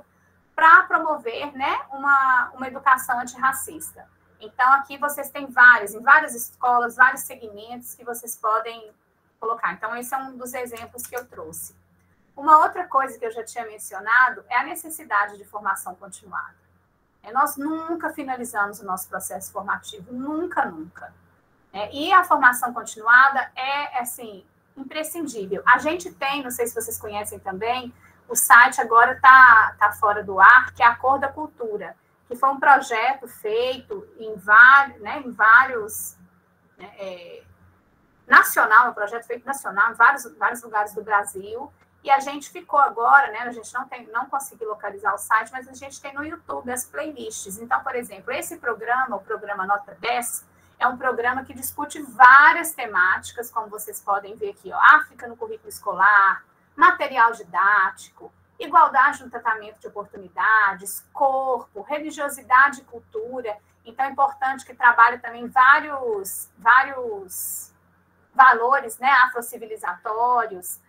para promover, né, uma educação antirracista. Então, aqui vocês têm em várias escolas, vários segmentos que vocês podem colocar. Então, esse é um dos exemplos que eu trouxe. Uma outra coisa que eu já tinha mencionado é a necessidade de formação continuada. Nós nunca finalizamos o nosso processo formativo, nunca. E a formação continuada é, assim, imprescindível. A gente tem, não sei se vocês conhecem também, o site agora está fora do ar, que é a Cor da Cultura, que foi um projeto feito em vários, nacional, um projeto feito nacional em vários lugares do Brasil, e a gente ficou agora, né, a gente não conseguiu localizar o site, mas a gente tem no YouTube as playlists. Então, por exemplo, esse programa, o programa Nota 10, é um programa que discute várias temáticas, como vocês podem ver aqui, ó, África no currículo escolar, material didático, igualdade no tratamento de oportunidades, corpo, religiosidade e cultura. Então, é importante que trabalhe também vários valores, né, afrocivilizatórios.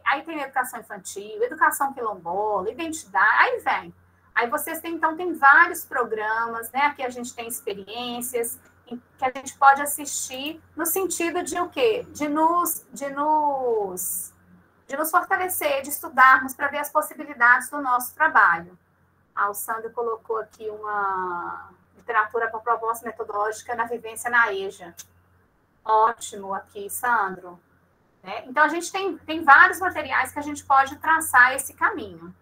Aí tem educação infantil, educação quilombola, identidade, aí vem. Aí vocês têm, então, tem vários programas, né, aqui a gente tem experiências que a gente pode assistir no sentido de o quê? De nos fortalecer, de estudarmos para ver as possibilidades do nosso trabalho. O Sandro colocou aqui uma literatura para proposta metodológica na vivência na EJA. Ótimo aqui, Sandro. Então, a gente tem vários materiais que a gente pode traçar esse caminho.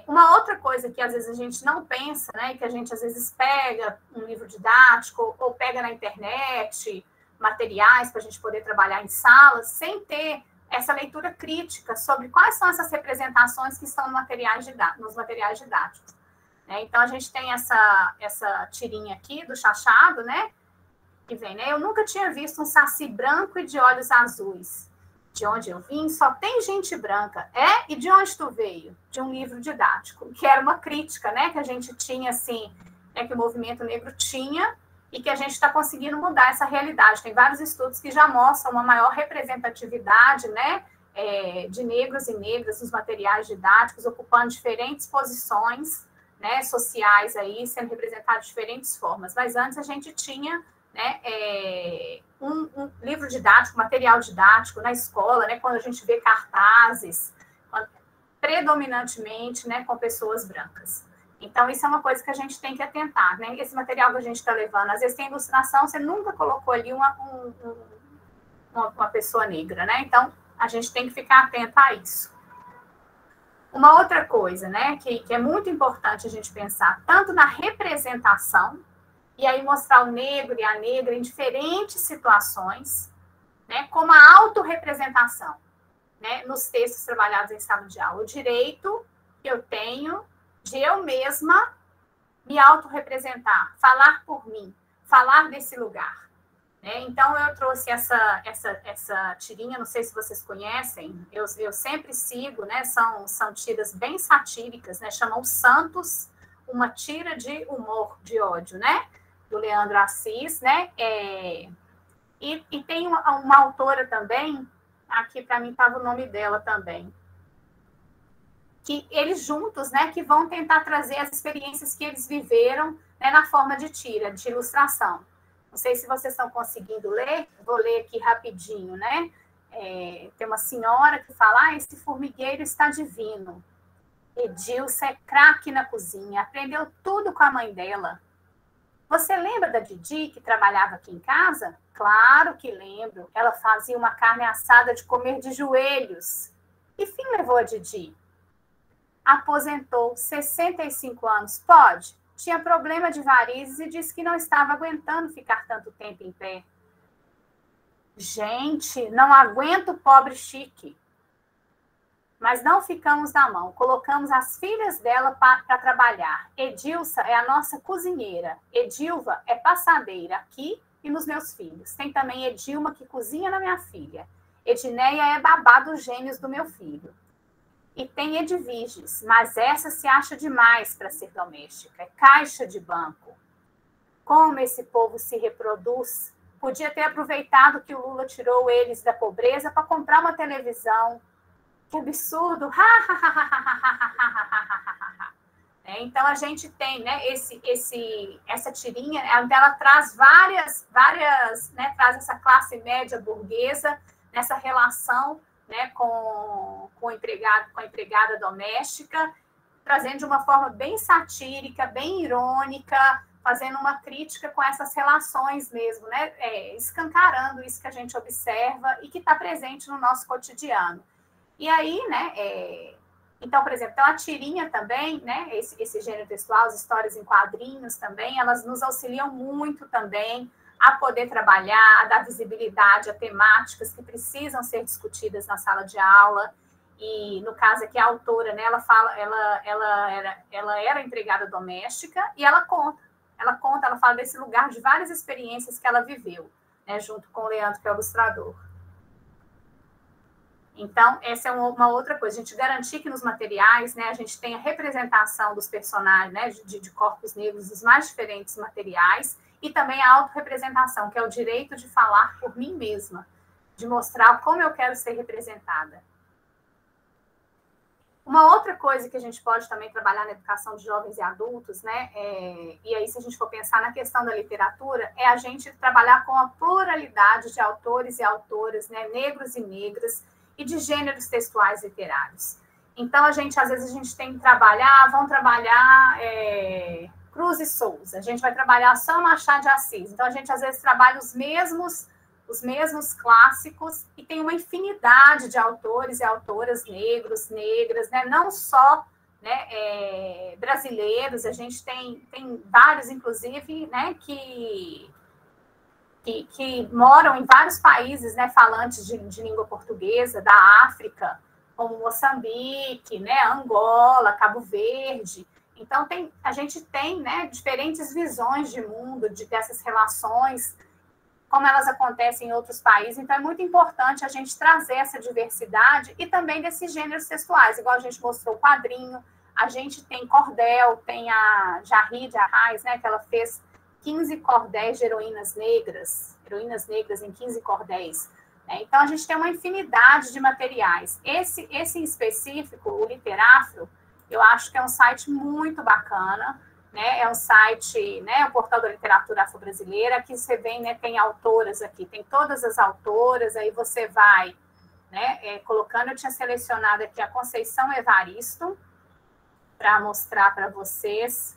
Uma outra coisa que, às vezes, a gente não pensa, né, que a gente, às vezes, pega um livro didático ou pega na internet materiais para a gente poder trabalhar em salas, sem ter essa leitura crítica sobre quais são essas representações que estão nos materiais didáticos. Então, a gente tem essa tirinha aqui do Chachado, né? Que vem, né? Eu nunca tinha visto um saci branco e de olhos azuis. De onde eu vim, só tem gente branca. E de onde tu veio? De um livro didático, que era uma crítica, né? Que a gente tinha, assim, que o movimento negro tinha, e que a gente está conseguindo mudar essa realidade. Tem vários estudos que já mostram uma maior representatividade, né, de negros e negras nos materiais didáticos, ocupando diferentes posições, né, sociais, aí, sendo representados de diferentes formas. Mas antes a gente tinha, né, um livro didático, material didático na escola, né, quando a gente vê cartazes, predominantemente, né, com pessoas brancas. Então, isso é uma coisa que a gente tem que atentar, né? Esse material que a gente está levando, às vezes tem ilustração, você nunca colocou ali uma pessoa negra, né? Então, a gente tem que ficar atento a isso. Uma outra coisa, né, que é muito importante a gente pensar, tanto na representação, e aí mostrar o negro e a negra em diferentes situações, né, como a autorrepresentação, né, nos textos trabalhados em sala de aula. O direito que eu tenho de eu mesma me autorrepresentar, falar por mim, falar desse lugar. Né? Então, eu trouxe essa tirinha, não sei se vocês conhecem, eu sempre sigo, né, são tiras bem satíricas, né, chamam Santos, uma tira de humor, de ódio, né, do Leandro Assis, né, e tem uma autora também, aqui para mim estava o nome dela também, que eles juntos, né, que vão tentar trazer as experiências que eles viveram, né, na forma de tira, de ilustração. Não sei se vocês estão conseguindo ler, vou ler aqui rapidinho, né? Tem uma senhora que fala, esse formigueiro está divino. Edilson é craque na cozinha, aprendeu tudo com a mãe dela. Você lembra da Didi, que trabalhava aqui em casa? Claro que lembro. Ela fazia uma carne assada de comer de joelhos. Que fim levou a Didi? Aposentou, 65 anos. Pode? Tinha problema de varizes e disse que não estava aguentando ficar tanto tempo em pé. Gente, não aguento o pobre Chique. Mas não ficamos na mão. Colocamos as filhas dela para trabalhar. Edilsa é a nossa cozinheira. Edilva é passadeira aqui e nos meus filhos. Tem também Edilma, que cozinha na minha filha. Edneia é babá dos gêmeos do meu filho. E tem Edviges, mas essa se acha demais para ser doméstica. É caixa de banco. Como esse povo se reproduz. Podia ter aproveitado que o Lula tirou eles da pobreza para comprar uma televisão. Que absurdo. Então, a gente tem, né, essa tirinha, ela traz várias né, traz essa classe média burguesa nessa relação, né, com a empregada doméstica, trazendo de uma forma bem satírica, bem irônica, fazendo uma crítica com essas relações mesmo, né, escancarando isso que a gente observa e que está presente no nosso cotidiano. E aí, né, então, por exemplo, a tirinha também, né, esse gênero textual, as histórias em quadrinhos também, elas nos auxiliam muito também a poder trabalhar, a dar visibilidade a temáticas que precisam ser discutidas na sala de aula. E, no caso aqui, a autora, né, ela era empregada doméstica e ela fala desse lugar de várias experiências que ela viveu, né, junto com o Leandro, que é o ilustrador. Então, essa é uma outra coisa, a gente garantir que nos materiais, né, a gente tenha representação dos personagens, né, de corpos negros dos mais diferentes materiais, e também a autorrepresentação, que é o direito de falar por mim mesma, de mostrar como eu quero ser representada. Uma outra coisa que a gente pode também trabalhar na educação de jovens e adultos, né, e aí se a gente for pensar na questão da literatura, é a gente trabalhar com a pluralidade de autores e autoras, né, negros e negras, e de gêneros textuais literários. Então, às vezes, a gente tem que trabalhar, vamos trabalhar Cruz e Souza, a gente vai trabalhar só Machado de Assis. Então, a gente, às vezes, trabalha os mesmos clássicos e tem uma infinidade de autores e autoras negros, negras, né? Não só, né, brasileiros, a gente tem vários, inclusive, né, que moram em vários países, né, falantes de língua portuguesa, da África, como Moçambique, né, Angola, Cabo Verde. Então, a gente tem, né, diferentes visões de mundo, dessas relações, como elas acontecem em outros países. Então, é muito importante a gente trazer essa diversidade e também desses gêneros textuais, igual a gente mostrou o quadrinho, a gente tem cordel, tem a Jarry de Arraes, né, que ela fez 15 cordéis de heroínas negras em 15 cordéis. Né? Então, a gente tem uma infinidade de materiais. Esse em específico, o Literafro, eu acho que é um site muito bacana, né? É um site, né, o portal da literatura afro-brasileira, que você vem, né, tem autoras aqui, tem todas as autoras, aí você vai né? Colocando, eu tinha selecionado aqui a Conceição Evaristo, para mostrar para vocês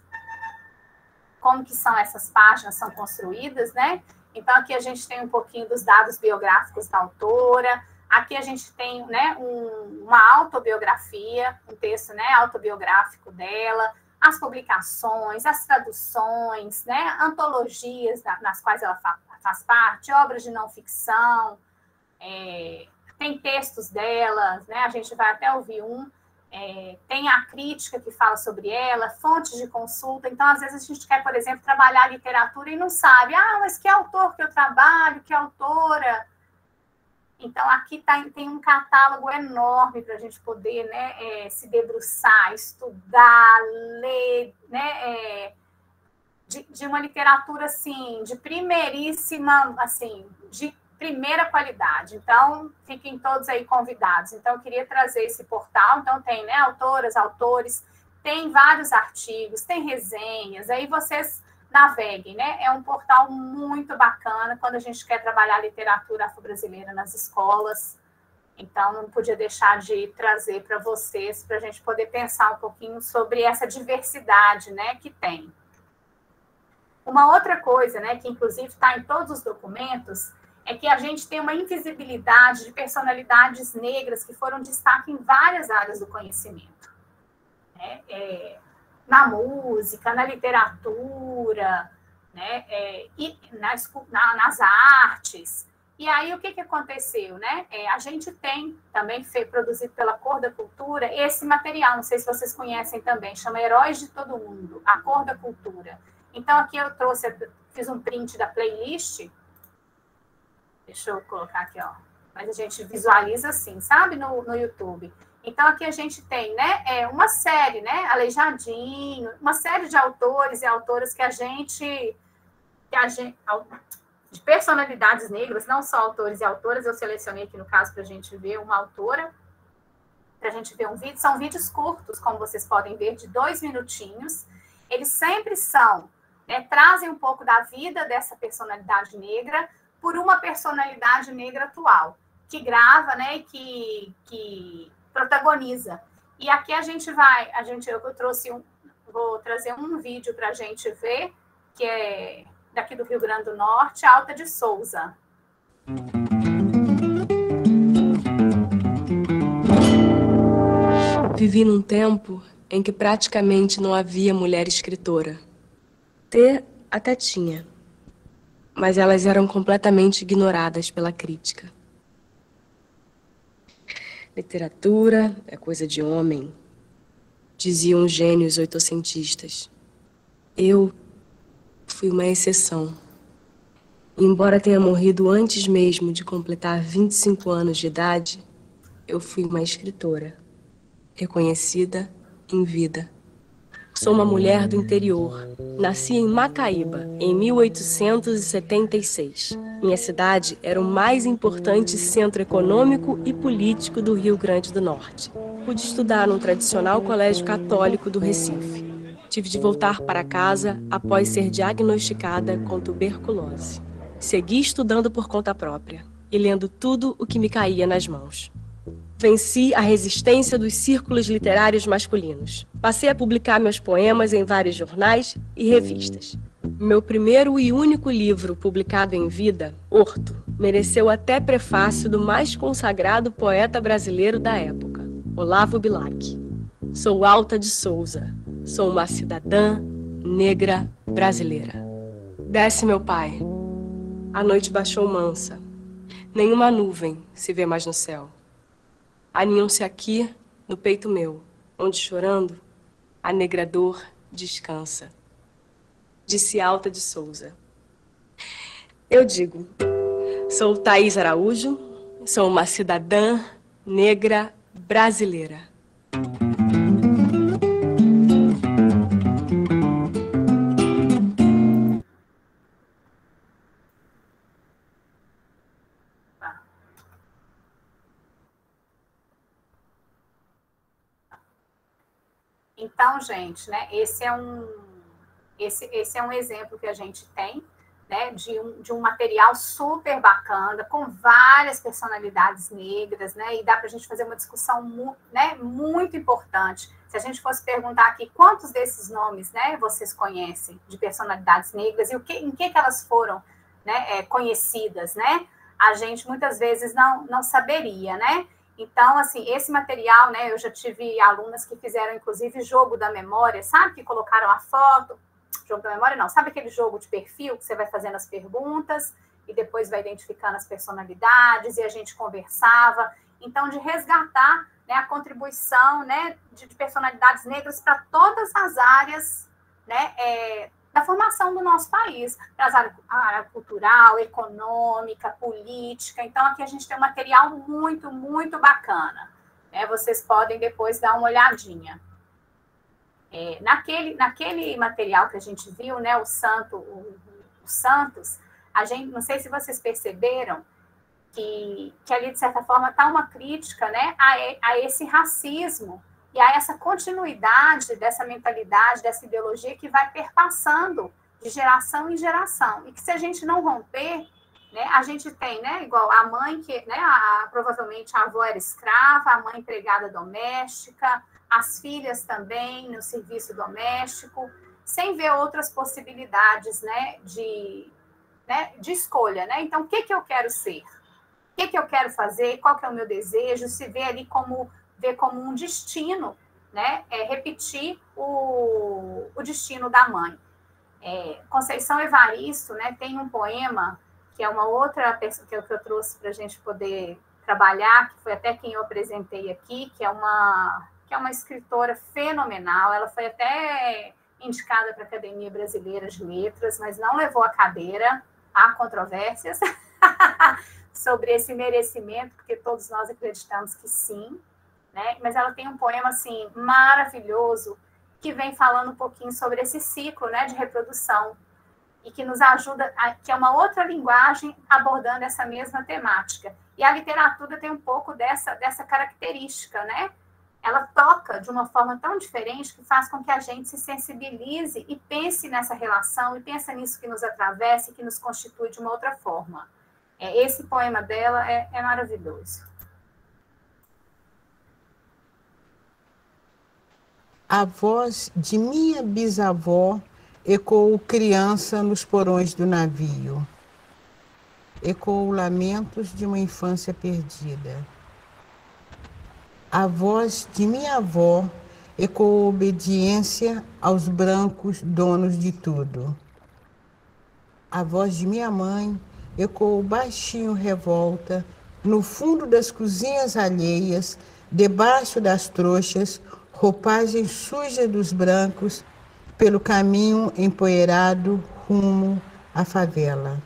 como que são essas páginas, são construídas, né? Então, aqui a gente tem um pouquinho dos dados biográficos da autora, aqui a gente tem, né, uma autobiografia, um texto, né, autobiográfico dela, as publicações, as traduções, né, antologias nas quais ela faz parte, obras de não ficção, tem textos dela, né, a gente vai até ouvir tem a crítica que fala sobre ela, fontes de consulta. Então, às vezes, a gente quer, por exemplo, trabalhar literatura e não sabe, mas que autor que eu trabalho, que autora. Então, aqui tem um catálogo enorme para a gente poder, né, se debruçar, estudar, ler, né, de uma literatura, assim, de primeiríssima, assim, de primeira qualidade. Então, fiquem todos aí convidados. Então, eu queria trazer esse portal. Então, tem, né, autoras, autores, tem vários artigos, tem resenhas, aí vocês naveguem, né? É um portal muito bacana quando a gente quer trabalhar a literatura afro-brasileira nas escolas. Então, não podia deixar de trazer para vocês, para a gente poder pensar um pouquinho sobre essa diversidade, né, que tem. Uma outra coisa, né, que inclusive está em todos os documentos, é que a gente tem uma invisibilidade de personalidades negras que foram destaque em várias áreas do conhecimento. Né? Na música, na literatura, né? E nas artes. E aí, o que aconteceu? Né? A gente tem também, produzido pela Cor da Cultura, esse material, não sei se vocês conhecem também, chama Heróis de Todo Mundo, a Cor da Cultura. Então, aqui eu fiz um print da playlist. Deixa eu colocar aqui, ó. Mas a gente visualiza assim, sabe? No YouTube. Então, aqui a gente tem, né? Uma série, né? Aleijadinho, uma série de autores e autoras que a gente de personalidades negras, não só autores e autoras, eu selecionei aqui no caso para a gente ver uma autora, para a gente ver um vídeo. São vídeos curtos, como vocês podem ver, de 2 minutinhos. Eles sempre são, né? Trazem um pouco da vida dessa personalidade negra, por uma personalidade negra atual, que grava, né, que protagoniza. E aqui vou trazer um vídeo para a gente ver, que é daqui do Rio Grande do Norte, Alta de Souza. Vivi num tempo em que praticamente não havia mulher escritora. Até tinha. Mas elas eram completamente ignoradas pela crítica. Literatura é coisa de homem, diziam os gênios oitocentistas. Eu fui uma exceção. Embora tenha morrido antes mesmo de completar 25 anos de idade, eu fui uma escritora, reconhecida em vida. Sou uma mulher do interior. Nasci em Macaíba, em 1876. Minha cidade era o mais importante centro econômico e político do Rio Grande do Norte. Pude estudar num tradicional colégio católico do Recife. Tive de voltar para casa após ser diagnosticada com tuberculose. Segui estudando por conta própria e lendo tudo o que me caía nas mãos. Venci a resistência dos círculos literários masculinos. Passei a publicar meus poemas em vários jornais e revistas. Meu primeiro e único livro publicado em vida, Horto, mereceu até prefácio do mais consagrado poeta brasileiro da época, Olavo Bilac. Sou Alta de Souza. Sou uma cidadã negra brasileira. Desce, meu pai. A noite baixou mansa. Nenhuma nuvem se vê mais no céu. Aninham-se aqui, no peito meu, onde chorando, a negra dor descansa. Disse Alta de Souza. Eu digo, sou Thaís Araújo, sou uma cidadã negra brasileira. Então, gente, né, esse é um exemplo que a gente tem, né, de um material super bacana, com várias personalidades negras, né, e dá para a gente fazer uma discussão né, muito importante. Se a gente fosse perguntar aqui quantos desses nomes, né, vocês conhecem de personalidades negras e em que elas foram, né, conhecidas, né, a gente muitas vezes não saberia, né? Então, assim, esse material, né, eu já tive alunas que fizeram, inclusive, jogo da memória, sabe? Que colocaram a foto. Jogo da memória, não. Sabe aquele jogo de perfil que você vai fazendo as perguntas e depois vai identificando as personalidades e a gente conversava? Então, de resgatar, né, a contribuição, né, de personalidades negras para todas as áreas, né, da formação do nosso país, para a área cultural, econômica, política. Então, aqui a gente tem um material muito, muito bacana. Né? Vocês podem depois dar uma olhadinha. Naquele material que a gente viu, né, o Santos, a gente, não sei se vocês perceberam que ali, de certa forma, está uma crítica, né, a esse racismo e a essa continuidade dessa mentalidade, dessa ideologia que vai perpassando de geração em geração. E que se a gente não romper, né, a gente tem, né, igual a mãe, que, né, provavelmente a avó era escrava, a mãe empregada doméstica, as filhas também no serviço doméstico, sem ver outras possibilidades, né, de escolha, né? Então, o que eu quero ser? O que eu quero fazer? Qual que é o meu desejo? Se vê ali como um destino, né? Repetir o destino da mãe. Conceição Evaristo, né, tem um poema, que é uma outra pessoa que eu trouxe para a gente poder trabalhar, que foi até quem eu apresentei aqui, que é uma escritora fenomenal. Ela foi até indicada para a Academia Brasileira de Letras, mas não levou a cadeira. Há controvérsias sobre esse merecimento, porque todos nós acreditamos que sim, né? Mas ela tem um poema assim maravilhoso que vem falando um pouquinho sobre esse ciclo, né, de reprodução e que nos ajuda, que é uma outra linguagem abordando essa mesma temática. E a literatura tem um pouco dessa característica, né? Ela toca de uma forma tão diferente que faz com que a gente se sensibilize e pense nessa relação e pense nisso que nos atravessa e que nos constitui de uma outra forma. Esse poema dela é maravilhoso. A voz de minha bisavó ecoou criança nos porões do navio. Ecoou lamentos de uma infância perdida. A voz de minha avó ecoou obediência aos brancos donos de tudo. A voz de minha mãe ecoou baixinho revolta no fundo das cozinhas alheias, debaixo das trouxas, roupagem suja dos brancos, pelo caminho empoeirado rumo à favela.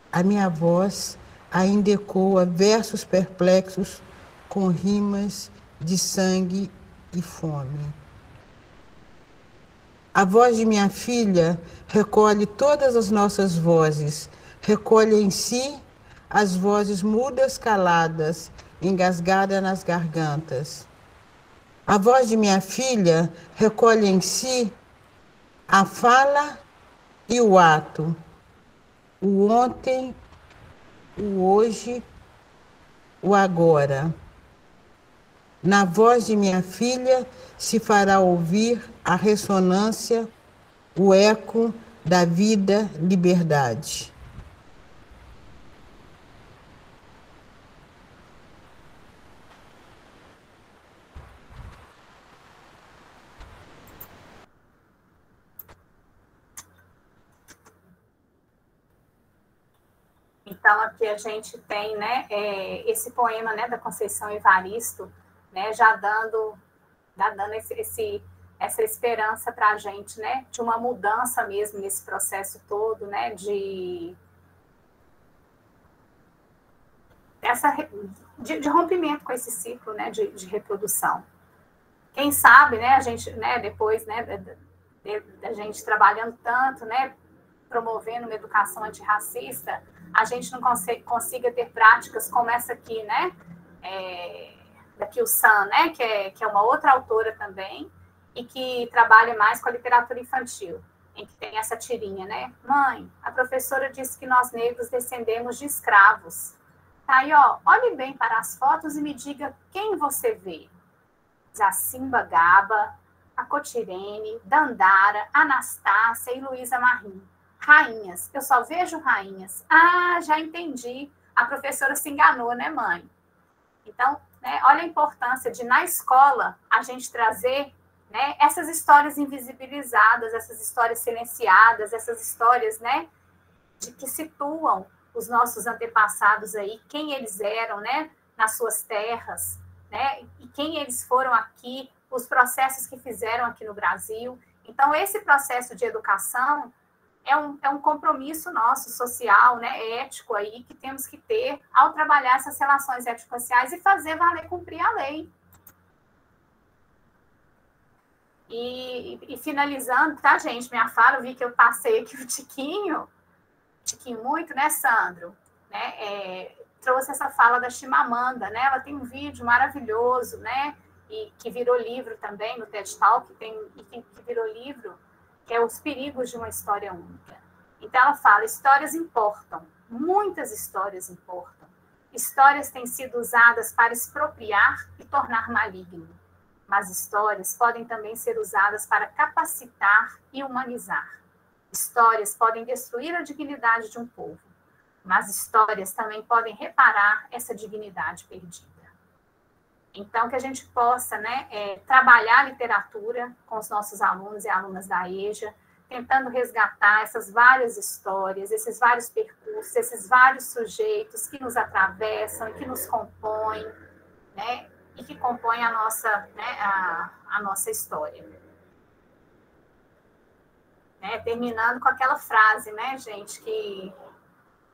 A minha voz ainda ecoa versos perplexos com rimas de sangue e fome. A voz de minha filha recolhe todas as nossas vozes, recolhe em si as vozes mudas caladas, engasgadas nas gargantas. A voz de minha filha recolhe em si a fala e o ato, o ontem, o hoje, o agora. Na voz de minha filha se fará ouvir a ressonância, o eco da vida, liberdade. Então, aqui a gente tem, né, esse poema, né, da Conceição Evaristo, né, já dando essa esperança para a gente, né, de uma mudança mesmo nesse processo todo, né, de rompimento com esse ciclo, né, de reprodução. Quem sabe, né, a gente, né, depois, né, da gente trabalhando tanto, né, promovendo uma educação antirracista, a gente não consiga ter práticas como essa aqui, né, da Kyu-san, né, que é uma outra autora também, e que trabalha mais com a literatura infantil. em que tem essa tirinha, né? Mãe, a professora disse que nós negros descendemos de escravos. Tá aí, ó, olhe bem para as fotos e me diga quem você vê. Zacimba Gaba, a Cotirene, Dandara, Anastácia e Luísa Marim. Rainhas, eu só vejo rainhas. Ah, já entendi. A professora se enganou, né, mãe? Então, né, olha a importância de, na escola, a gente trazer, né, essas histórias invisibilizadas, essas histórias silenciadas, essas histórias, né, que situam os nossos antepassados aí, quem eles eram, né, nas suas terras, né, e quem eles foram aqui, os processos que fizeram aqui no Brasil. Então, esse processo de educação é um compromisso nosso, social, né, ético aí, que temos que ter ao trabalhar essas relações ético-sociais e fazer valer cumprir a lei. E finalizando, tá, gente, minha fala, eu vi que eu passei aqui o tiquinho muito, né, Sandro? Né, trouxe essa fala da Chimamanda, né, ela tem um vídeo maravilhoso, né, e que virou livro também no TED Talk, que virou livro, que é Os Perigos de uma História Única. Então, ela fala, histórias importam, muitas histórias importam. Histórias têm sido usadas para expropriar e tornar maligno, mas histórias podem também ser usadas para capacitar e humanizar. Histórias podem destruir a dignidade de um povo, mas histórias também podem reparar essa dignidade perdida. Então, que a gente possa, né, trabalhar a literatura com os nossos alunos e alunas da EJA, tentando resgatar essas várias histórias, esses vários percursos, esses vários sujeitos que nos atravessam e que nos compõem, né, e que compõem a nossa, né, a nossa história. Né, terminando com aquela frase, né, gente, que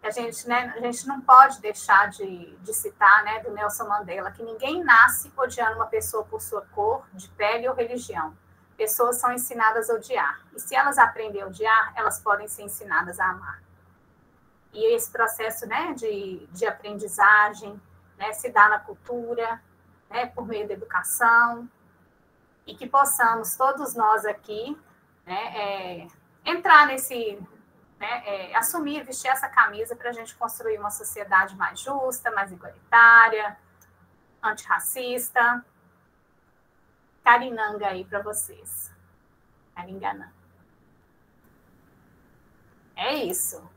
a gente não pode deixar de citar, né, do Nelson Mandela, que ninguém nasce odiando uma pessoa por sua cor, de pele ou religião. Pessoas são ensinadas a odiar. E se elas aprendem a odiar, elas podem ser ensinadas a amar. E esse processo, né, de aprendizagem, né, se dá na cultura, né, por meio da educação, e que possamos, todos nós aqui, né, entrar nesse... Né, assumir, vestir essa camisa para a gente construir uma sociedade mais justa, mais igualitária, antirracista. Carinanga aí para vocês. Caringanã. É isso.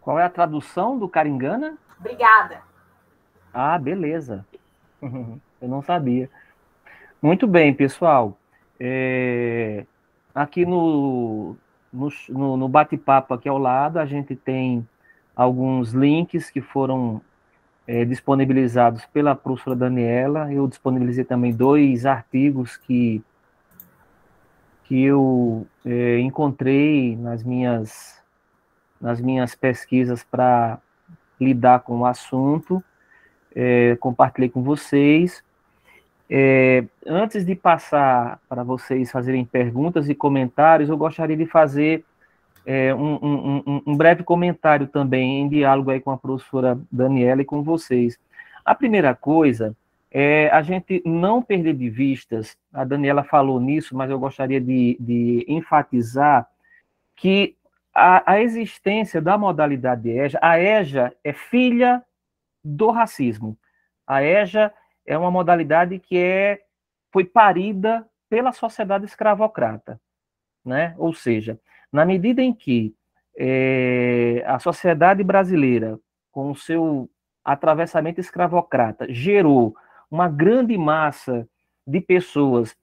Qual é a tradução do Caringana? Obrigada. Ah, beleza. Eu não sabia. Muito bem, pessoal. Aqui no bate-papo aqui ao lado, a gente tem alguns links que foram disponibilizados pela professora Daniela. Eu disponibilizei também 2 artigos que eu encontrei nas minhas pesquisas para lidar com o assunto. Compartilhei com vocês. Antes de passar para vocês fazerem perguntas e comentários, eu gostaria de fazer um breve comentário também, em diálogo aí com a professora Daniela e com vocês. A primeira coisa é a gente não perder de vistas, a Daniela falou nisso, mas eu gostaria de enfatizar que a existência da modalidade EJA, a EJA é filha do racismo. A EJA é uma modalidade que foi parida pela sociedade escravocrata, né? Ou seja, na medida em que a sociedade brasileira, com o seu atravessamento escravocrata, gerou uma grande massa de pessoas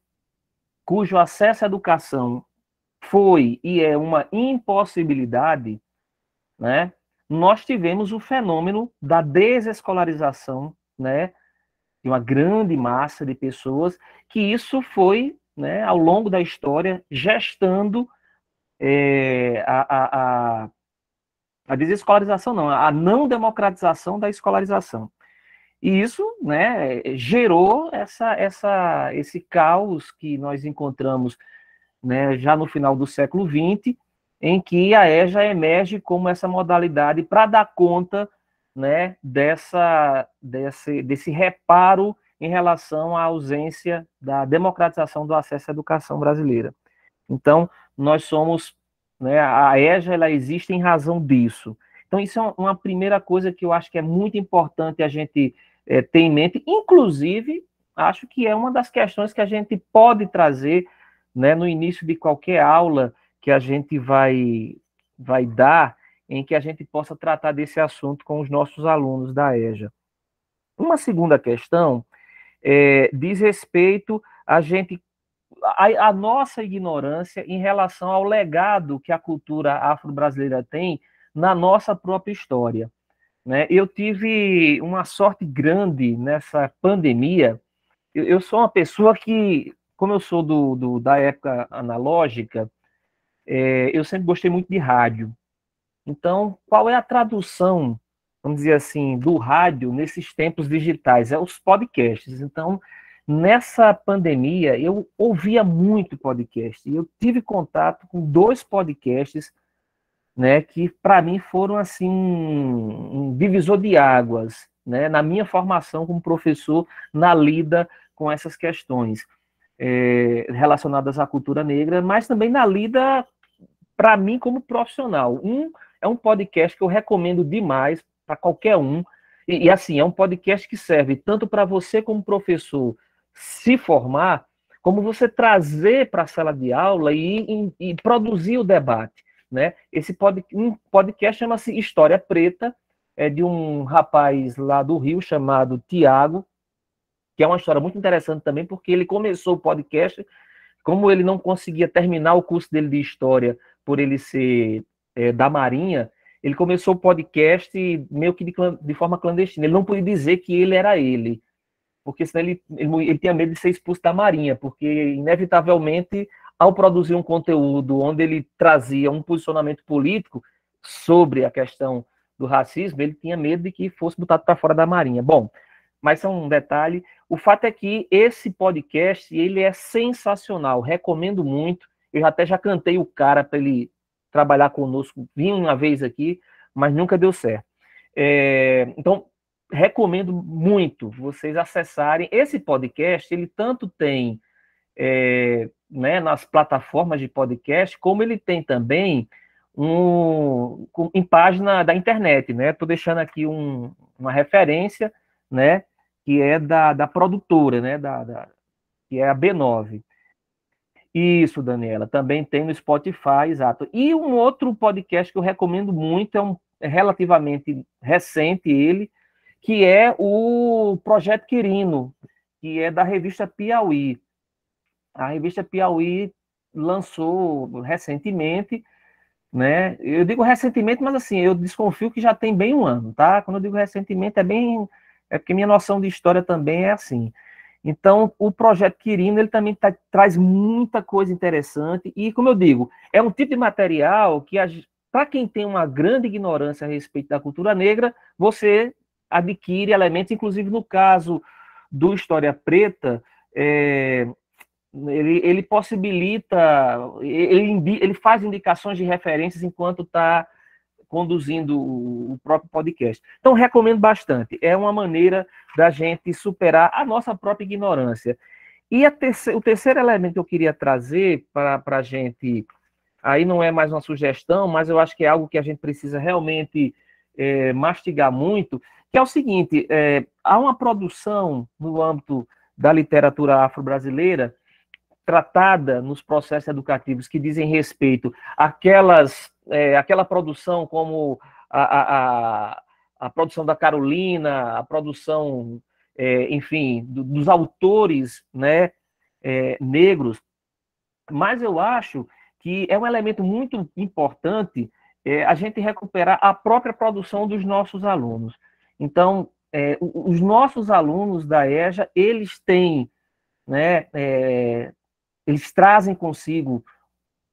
cujo acesso à educação foi e é uma impossibilidade, né? Nós tivemos o fenômeno da desescolarização, né, de uma grande massa de pessoas, que isso foi, né, ao longo da história, gestando a desescolarização, não, a não democratização da escolarização. E isso, né, gerou esse caos que nós encontramos, né, já no final do século XX, em que a EJA emerge como essa modalidade para dar conta, né, desse reparo em relação à ausência da democratização do acesso à educação brasileira. Então, nós somos, né, a EJA, ela existe em razão disso. Então, isso é uma primeira coisa que eu acho que é muito importante a gente ter em mente. Inclusive, acho que é uma das questões que a gente pode trazer, né, no início de qualquer aula que a gente vai dar, em que a gente possa tratar desse assunto com os nossos alunos da EJA. Uma segunda questão diz respeito a nossa ignorância em relação ao legado que a cultura afro-brasileira tem na nossa própria história, né? Eu tive uma sorte grande nessa pandemia. Eu sou uma pessoa que, como eu sou da época analógica, eu sempre gostei muito de rádio. Então, qual é a tradução, vamos dizer assim, do rádio nesses tempos digitais? É os podcasts. Então, nessa pandemia, eu ouvia muito podcast. E eu tive contato com 2 podcasts, né, que para mim foram assim um divisor de águas, né, na minha formação como professor na lida com essas questões relacionadas à cultura negra, mas também na lida para mim como profissional. É um podcast que eu recomendo demais para qualquer um, e assim, é um podcast que serve tanto para você como professor se formar, como você trazer para a sala de aula e produzir o debate, né? Um podcast chama-se História Preta, é de um rapaz lá do Rio chamado Tiago, que é uma história muito interessante também, porque ele começou o podcast, como ele não conseguia terminar o curso dele de História por ele ser da Marinha, ele começou o podcast meio que de forma clandestina. Ele não podia dizer que ele era ele, porque senão ele tinha medo de ser expulso da Marinha, porque, inevitavelmente, ao produzir um conteúdo onde ele trazia um posicionamento político sobre a questão do racismo, ele tinha medo de que fosse botado para fora da Marinha. Bom, mas é um detalhe. O fato é que esse podcast, ele é sensacional, recomendo muito. Eu até já cantei o cara para ele trabalhar conosco, vim uma vez aqui, mas nunca deu certo. Então, recomendo muito vocês acessarem esse podcast. Ele tanto tem né, nas plataformas de podcast, como ele tem também em página da internet, né? Estou deixando aqui uma referência, né, que é da produtora, né, que é a B9. Isso, Daniela, também tem no Spotify, exato. E um outro podcast que eu recomendo muito, é relativamente recente ele, que é o Projeto Quirino, que é da revista Piauí. A revista Piauí lançou recentemente, né? Eu digo recentemente, mas assim, eu desconfio que já tem bem um ano, tá? Quando eu digo recentemente, é porque minha noção de história também é assim. Então, o Projeto Quirino, ele também traz muita coisa interessante, e, como eu digo, é um tipo de material que, para quem tem uma grande ignorância a respeito da cultura negra, você adquire elementos, inclusive no caso do História Preta, ele possibilita, ele faz indicações de referências enquanto está conduzindo o próprio podcast. Então, recomendo bastante. É uma maneira da gente superar a nossa própria ignorância. E o terceiro elemento que eu queria trazer para a gente, aí não é mais uma sugestão, mas eu acho que é algo que a gente precisa realmente mastigar muito, que é o seguinte, há uma produção no âmbito da literatura afro-brasileira tratada nos processos educativos que dizem respeito àquela produção como a produção da Carolina, a produção, enfim, dos autores, né, negros, mas eu acho que é um elemento muito importante a gente recuperar a própria produção dos nossos alunos. Então, os nossos alunos da EJA, eles têm, né, eles trazem consigo,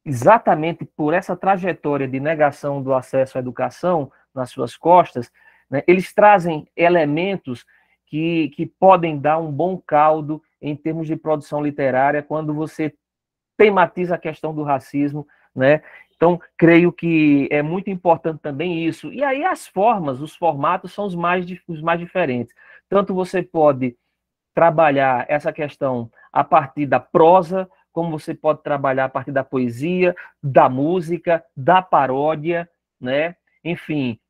exatamente por essa trajetória de negação do acesso à educação nas suas costas, né, eles trazem elementos que podem dar um bom caldo em termos de produção literária quando você tematiza a questão do racismo, né? Então, creio que é muito importante também isso. E aí as formas, os formatos são os mais diferentes. Tanto você pode trabalhar essa questão a partir da prosa, como você pode trabalhar a partir da poesia, da música, da paródia, né? Enfim,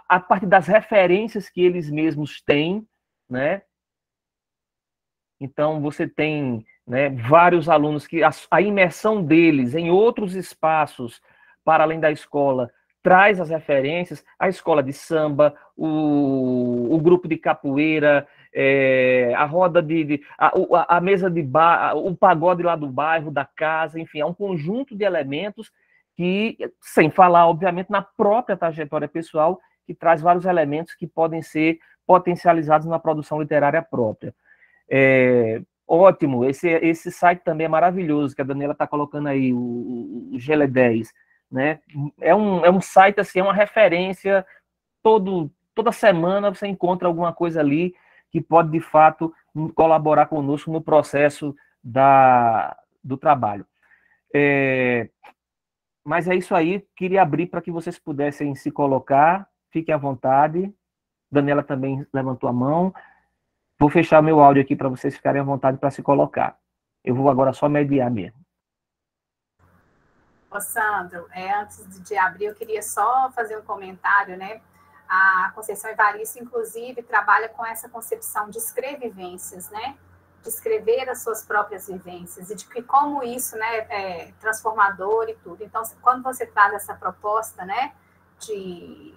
a partir das referências que eles mesmos têm, né? Então, você tem, né, vários alunos que a imersão deles em outros espaços, para além da escola, traz as referências, a escola de samba, o grupo de capoeira, a roda a mesa de bar, o pagode lá do bairro, da casa, enfim, é um conjunto de elementos que, sem falar, obviamente, na própria trajetória pessoal, que traz vários elementos que podem ser potencializados na produção literária própria. Ótimo, esse site também é maravilhoso, que a Daniela está colocando aí, o GL10, né? É um site, assim, é uma referência, toda semana você encontra alguma coisa ali que pode, de fato, colaborar conosco no processo do trabalho. Mas é isso aí, queria abrir para que vocês pudessem se colocar, fiquem à vontade. Daniela também levantou a mão. Vou fechar meu áudio aqui para vocês ficarem à vontade para se colocar. Eu vou agora só mediar mesmo. Ô, Sandro, antes de abrir, eu queria só fazer um comentário, né? A Conceição Evaristo, inclusive, trabalha com essa concepção de escrevivências, né? De escrever as suas próprias vivências e de que como isso, né, é transformador e tudo. Então, quando você traz essa proposta, né, de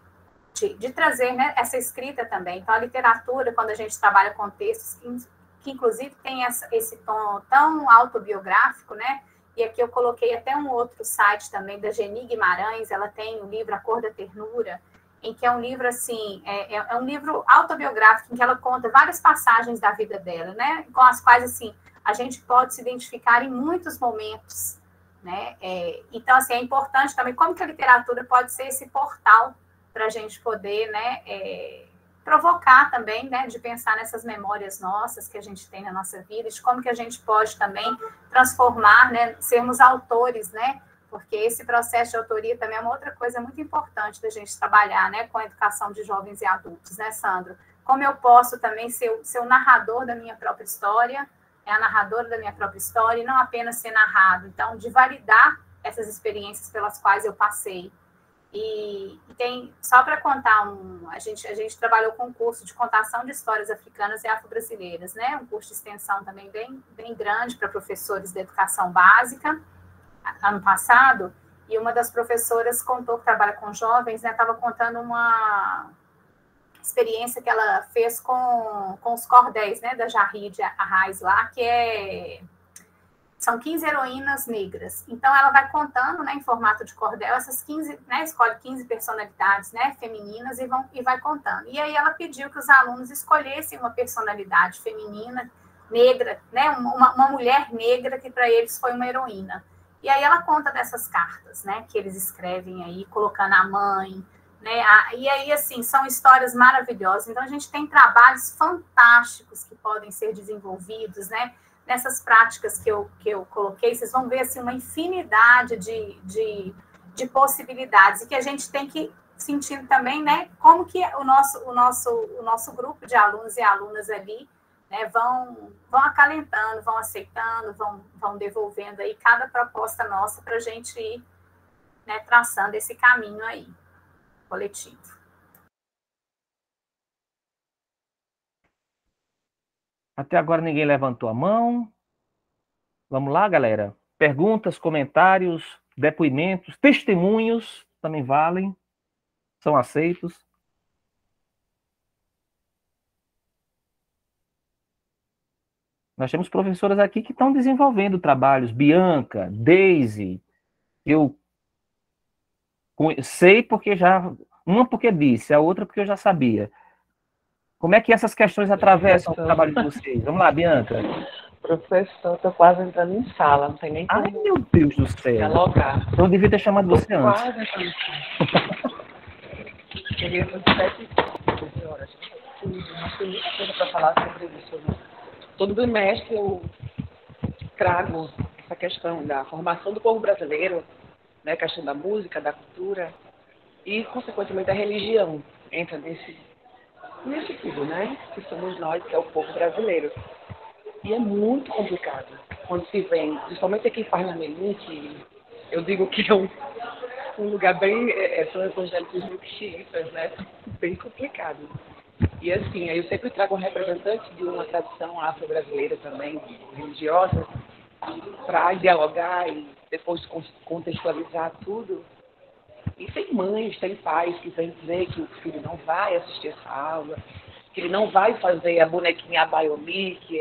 trazer, né, essa escrita também. Então, a literatura, quando a gente trabalha com textos que inclusive, tem esse tom tão autobiográfico, né? E aqui eu coloquei até um outro site também, da Geni Guimarães, ela tem o livro A Cor da Ternura, em que é um livro, assim, é um livro autobiográfico, em que ela conta várias passagens da vida dela, né? Com as quais, assim, a gente pode se identificar em muitos momentos, né? Então, assim, é importante também como que a literatura pode ser esse portal para a gente poder, né, provocar também, né, de pensar nessas memórias nossas que a gente tem na nossa vida, de como que a gente pode também transformar, né, sermos autores, né, porque esse processo de autoria também é uma outra coisa muito importante da gente trabalhar, né, com a educação de jovens e adultos, né, Sandro? Como eu posso também ser o narrador da minha própria história, a narradora da minha própria história, e não apenas ser narrado. Então, de validar essas experiências pelas quais eu passei. E tem, só para contar, a gente trabalhou com um curso de contação de histórias africanas e afro-brasileiras, né? Um curso de extensão também bem grande para professores de educação básica, ano passado, e uma das professoras contou que trabalha com jovens, né? Estava contando uma experiência que ela fez com os cordéis, né? Da Jarrid Arraes lá, que são 15 heroínas negras. Então, ela vai contando, né, em formato de cordel, essas 15, né, escolhe 15 personalidades, né, femininas e vai contando. E aí ela pediu que os alunos escolhessem uma personalidade feminina, negra, né, uma mulher negra que para eles foi uma heroína. E aí ela conta dessas cartas, né, que eles escrevem aí, colocando a mãe, né, e aí, assim, são histórias maravilhosas. Então, a gente tem trabalhos fantásticos que podem ser desenvolvidos, né, nessas práticas que eu coloquei. Vocês vão ver, assim, uma infinidade de possibilidades, e que a gente tem que sentir também, né, como que o nosso grupo de alunos e alunas ali, né, vão acalentando, vão aceitando, vão devolvendo aí cada proposta nossa para a gente ir, né, traçando esse caminho aí, coletivo. Até agora ninguém levantou a mão. Vamos lá, galera. Perguntas, comentários, depoimentos, testemunhos também valem, são aceitos. Nós temos professoras aqui que estão desenvolvendo trabalhos. Bianca, Daisy, eu sei porque uma porque disse, a outra porque eu já sabia. Como é que essas questões atravessam o trabalho de vocês? Vamos lá, Bianca. Professor, estou quase entrando em sala, não tem nem como. Ai, meu Deus do céu. Dialogar. Eu devia ter chamado você antes. Quase entrando em sala. Queria fazer 7 horas. Mas tem muita coisa para falar sobre isso. Né? Todo bimestre eu trago essa questão da formação do povo brasileiro, né? A questão da música, da cultura e, consequentemente, a religião entra nesse tudo, né? Que somos nós, que é o povo brasileiro. E é muito complicado quando se vem, principalmente aqui em Parnamirim, que eu digo que é um lugar bem, são evangélicos muito xiitas, né? Bem complicado. E assim, aí eu sempre trago um representante de uma tradição afro-brasileira também, religiosa, para dialogar e depois contextualizar tudo. E tem mães, tem pais que vêm dizer que o filho não vai assistir essa aula, que ele não vai fazer a bonequinha Abayomi, que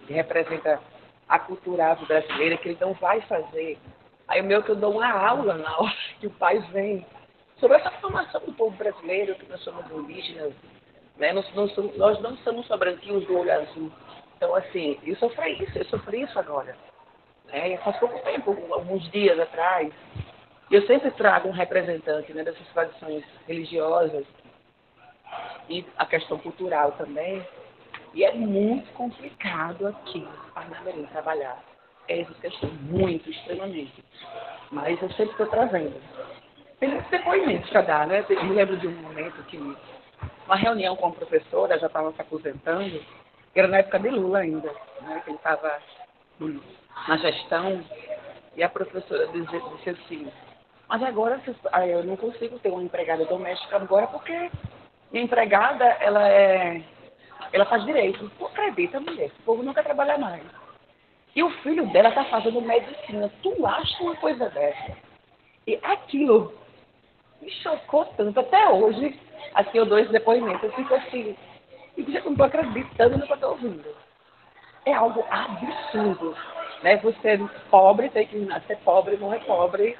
representa a cultura afro-brasileira, que ele não vai fazer. Aí o meu que eu dou uma aula na hora que o pai vem sobre essa formação do povo brasileiro, que nós somos indígenas, né? Nós não somos só branquinhos do olho azul. Então, assim, eu sofri isso agora. Né? E faz pouco tempo, alguns dias atrás, eu sempre trago um representante, né, dessas tradições religiosas e a questão cultural também. E é muito complicado aqui em Parnamirim trabalhar essas questões, muito, extremamente. Mas eu sempre estou trazendo. Tem muitos depoimentos para dar, né? Eu me lembro de um momento que, uma reunião com a professora, já estava se aposentando, era na época de Lula ainda, né? Que ele estava na gestão, e a professora disse assim, mas agora eu não consigo ter uma empregada doméstica agora porque minha empregada, ela faz direito. Não acredita, mulher, o povo não quer trabalhar mais. E o filho dela está fazendo medicina. Tu acha uma coisa dessa? E aquilo me chocou tanto. Até hoje, aqui eu dou esse depoimento, eu fico assim, eu não estou acreditando no que eu estou ouvindo. É algo absurdo. Né? Você pobre tem que nascer pobre, não é pobre.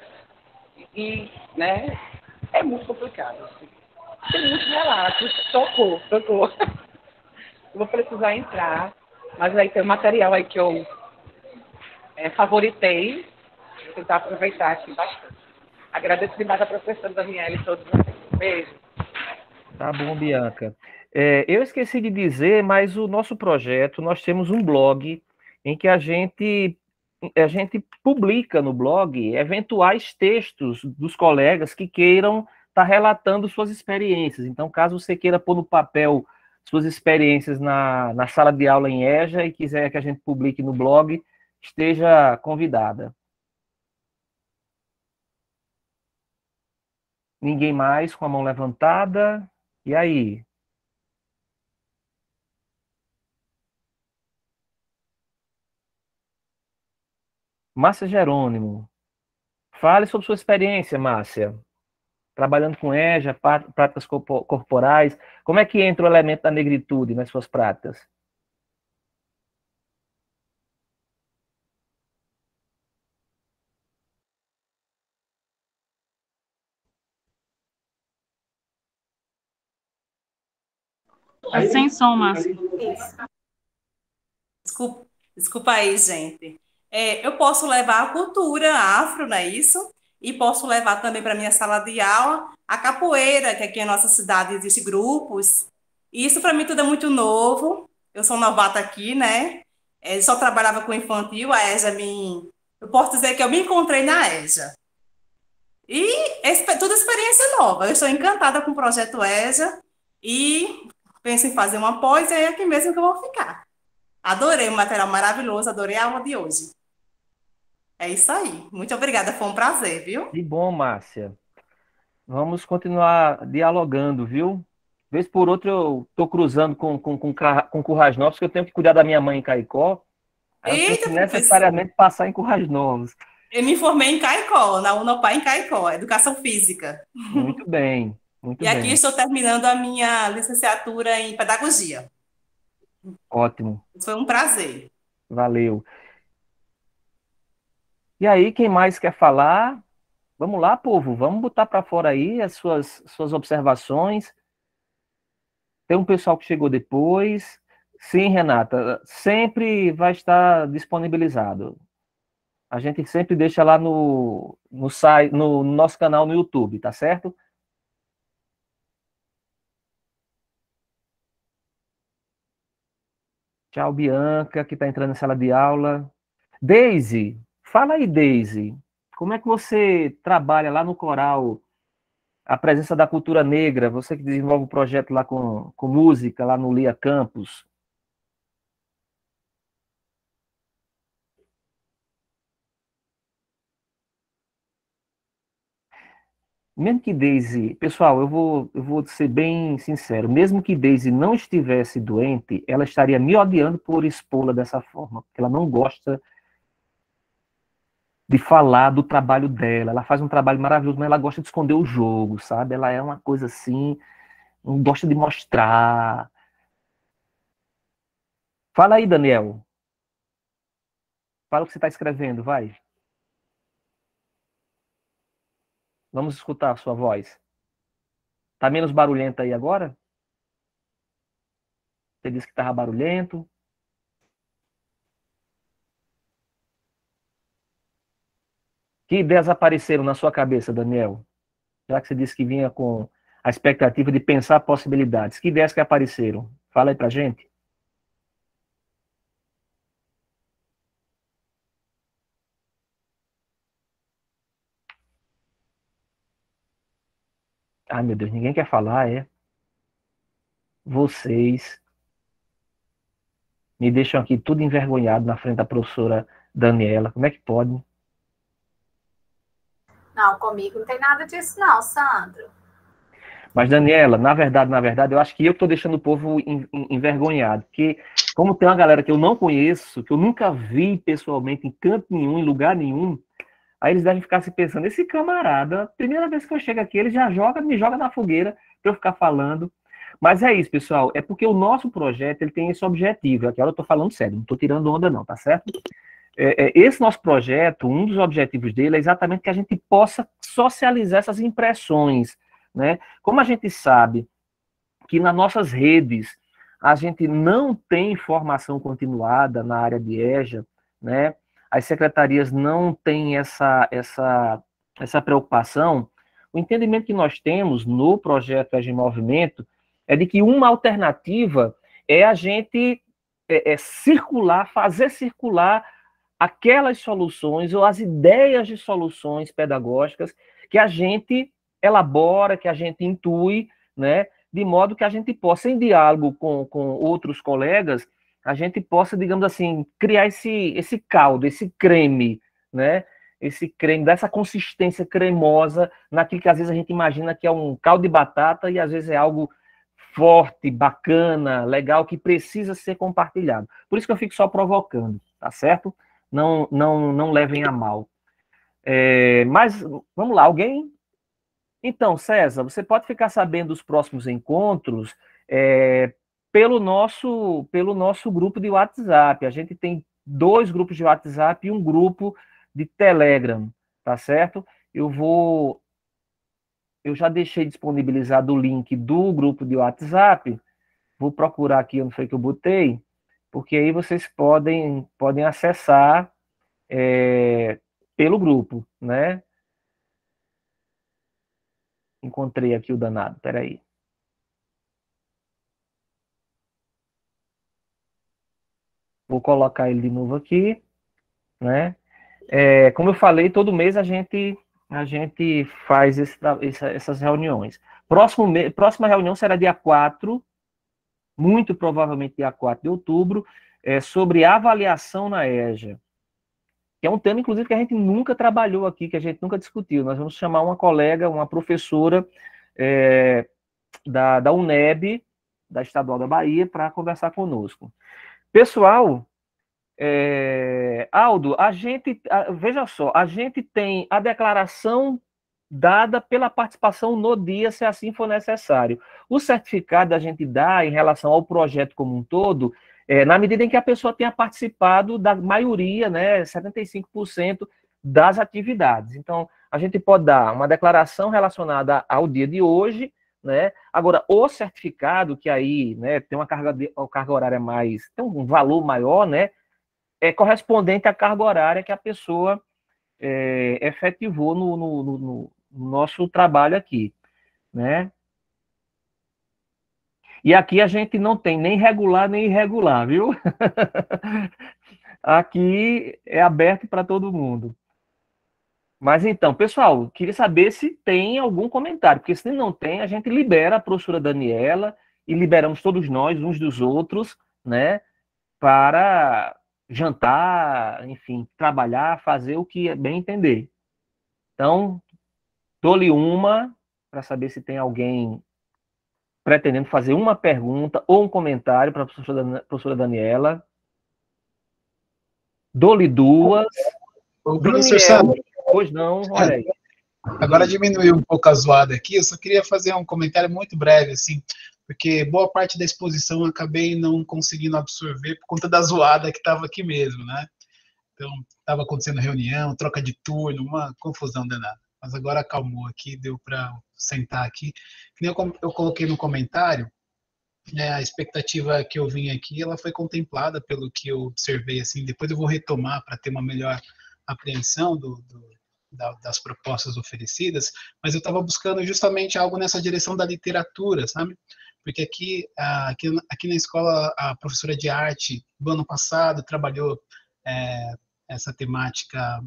E, né, é muito complicado. Assim. Tem muitos relatos. Socorro. Eu vou precisar entrar, mas aí tem um material aí que eu favoritei. Vou tentar aproveitar aqui bastante. Agradeço demais a professora Daniela e todos vocês. Beijo. Tá bom, Bianca. Eu esqueci de dizer, mas o nosso projeto, nós temos um blog em que a gente publica no blog eventuais textos dos colegas que queiram estar relatando suas experiências. Então, caso você queira pôr no papel suas experiências na sala de aula em EJA e quiser que a gente publique no blog, esteja convidada. Ninguém mais com a mão levantada? E aí? Márcia Jerônimo. Fale sobre sua experiência, Márcia. Trabalhando com EJA, práticas corporais. Como é que entra o elemento da negritude nas suas práticas? Tá sem som, Márcia. Desculpa aí, gente. Eu posso levar a cultura afro, não é isso? E posso levar também para minha sala de aula a capoeira, que aqui em nossa cidade existe grupos. E isso para mim tudo é muito novo. Eu sou novata aqui, né? Só trabalhava com infantil, a EJA eu posso dizer que eu me encontrei na EJA. E tudo experiência nova. Eu estou encantada com o projeto EJA e penso em fazer uma pós, e é aqui mesmo que eu vou ficar. Adorei o material maravilhoso, adorei a aula de hoje. É isso aí. Muito obrigada, foi um prazer, viu? Que bom, Márcia. Vamos continuar dialogando, viu? Vez por outra eu estou cruzando com Currais Novos, porque eu tenho que cuidar da minha mãe em Caicó. Aí eu tenho que necessariamente passar em Currais Novos. Eu me formei em Caicó, na Unopar em Caicó, Educação Física. Muito bem, muito bem. E aqui estou terminando a minha licenciatura em Pedagogia. Ótimo. Foi um prazer. Valeu. E aí, quem mais quer falar? Vamos lá, povo, vamos botar para fora aí as suas observações. Tem um pessoal que chegou depois. Sim, Renata, sempre vai estar disponibilizado. A gente sempre deixa lá no site, no nosso canal no YouTube, tá certo? Tchau, Bianca, que está entrando na sala de aula. Deise, fala aí, Deise. Como é que você trabalha lá no coral a presença da cultura negra? Você que desenvolve um projeto lá com música, lá no Lia Campus. mesmo que Daisy, pessoal, eu vou ser bem sincero, mesmo que Daisy não estivesse doente, ela estaria me odiando por expô-la dessa forma, porque ela não gosta de falar do trabalho dela. Ela faz um trabalho maravilhoso, mas ela gosta de esconder o jogo, sabe? Ela é uma coisa assim, não gosta de mostrar. Fala aí, Daniel. Fala o que você está escrevendo, vai. Vamos escutar a sua voz. Tá menos barulhenta aí agora? Você disse que estava barulhento. Que ideias apareceram na sua cabeça, Daniel? Já que você disse que vinha com a expectativa de pensar possibilidades. Que ideias que apareceram? Fala aí pra gente. Ai, meu Deus, ninguém quer falar, é? Vocês me deixam aqui tudo envergonhado na frente da professora Daniela. Como é que pode? Não, comigo não tem nada disso não, Sandro. Mas, Daniela, na verdade, eu acho que eu estou deixando o povo envergonhado. Porque, como tem uma galera que eu não conheço, que eu nunca vi pessoalmente em canto nenhum, em lugar nenhum, aí eles devem ficar se pensando, esse camarada, primeira vez que eu chego aqui, ele já me joga na fogueira para eu ficar falando. Mas é isso, pessoal, é porque o nosso projeto ele tem esse objetivo. Aqui eu estou falando sério, não estou tirando onda não, tá certo? Esse nosso projeto, um dos objetivos dele é exatamente que a gente possa socializar essas impressões, né? Como a gente sabe que nas nossas redes a gente não tem formação continuada na área de EJA, né? As secretarias não têm essa preocupação, o entendimento que nós temos no projeto EJA em Movimento é de que uma alternativa é a gente fazer circular aquelas soluções ou as ideias de soluções pedagógicas que a gente elabora, que a gente intui, né, de modo que a gente possa, em diálogo com outros colegas, a gente possa, digamos assim, criar esse caldo, esse creme, né, esse creme, dessa consistência cremosa naquilo que às vezes a gente imagina que é um caldo de batata e às vezes é algo forte, bacana, legal, que precisa ser compartilhado. Por isso que eu fico só provocando, tá certo? Não levem a mal. Mas, vamos lá, alguém? Então, César, você pode ficar sabendo dos próximos encontros pelo nosso grupo de WhatsApp. A gente tem 2 grupos de WhatsApp e um grupo de Telegram, tá certo? Eu já deixei disponibilizado o link do grupo de WhatsApp. Vou procurar aqui onde foi que eu botei, porque aí vocês podem acessar pelo grupo, né? Encontrei aqui o danado, peraí. Vou colocar ele de novo aqui, né? Como eu falei, todo mês a gente faz essas reuniões. Próxima reunião será dia 4, muito provavelmente dia 4 de outubro, sobre avaliação na EJA, que é um tema, inclusive, que a gente nunca trabalhou aqui, que a gente nunca discutiu. Nós vamos chamar uma colega, uma professora da UNEB, da Estadual da Bahia, para conversar conosco. Pessoal, Aldo, veja só, a gente tem a declaração dada pela participação no dia, se assim for necessário. O certificado a gente dá em relação ao projeto como um todo, na medida em que a pessoa tenha participado da maioria, né, 75% das atividades. Então, a gente pode dar uma declaração relacionada ao dia de hoje, né? Agora, o certificado, que aí, né, tem uma carga horária mais, tem um valor maior, né, é correspondente à carga horária que a pessoa efetivou no nosso trabalho aqui, né? E aqui a gente não tem nem regular nem irregular, viu? Aqui é aberto para todo mundo. Mas então, pessoal, queria saber se tem algum comentário, porque se não tem, a gente libera a professora Daniela e liberamos todos nós, uns dos outros, né, para jantar, enfim, trabalhar, fazer o que é bem entender. Então, Dou-lhe uma, para saber se tem alguém pretendendo fazer uma pergunta ou um comentário para a professora Daniela. Dou-lhe duas. O professor Sandro. Pois não, olha aí. Agora diminuiu um pouco a zoada aqui, eu só queria fazer um comentário muito breve, assim, porque boa parte da exposição eu acabei não conseguindo absorver por conta da zoada que estava aqui mesmo, né? Então, estava acontecendo reunião, troca de turno, uma confusão danada. Mas agora acalmou aqui, deu para sentar aqui. Eu coloquei no comentário, né, a expectativa que eu vim aqui, ela foi contemplada pelo que eu observei, assim, depois eu vou retomar para ter uma melhor apreensão das propostas oferecidas, mas eu estava buscando justamente algo nessa direção da literatura, sabe? Porque aqui na escola, a professora de arte, do ano passado, trabalhou essa temática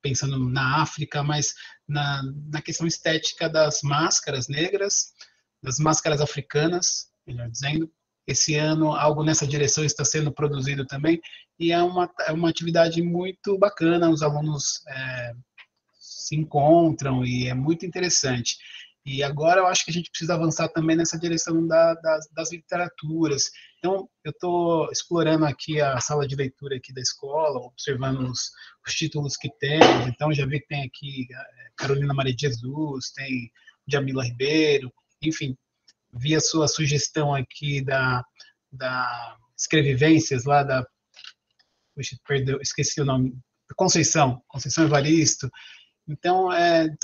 pensando na África, mas na questão estética das máscaras negras, das máscaras africanas, melhor dizendo. Esse ano, algo nessa direção está sendo produzido também, e é uma atividade muito bacana, os alunos se encontram, e é muito interessante. E agora eu acho que a gente precisa avançar também nessa direção das literaturas. Então, eu estou explorando aqui a sala de leitura aqui da escola, observando os títulos que temos. Então, já vi que tem aqui Carolina Maria de Jesus, tem Djamila Ribeiro, enfim, vi a sua sugestão aqui da Escrevivências, lá da... Puxa, perdão, esqueci o nome. Conceição Evaristo. Então,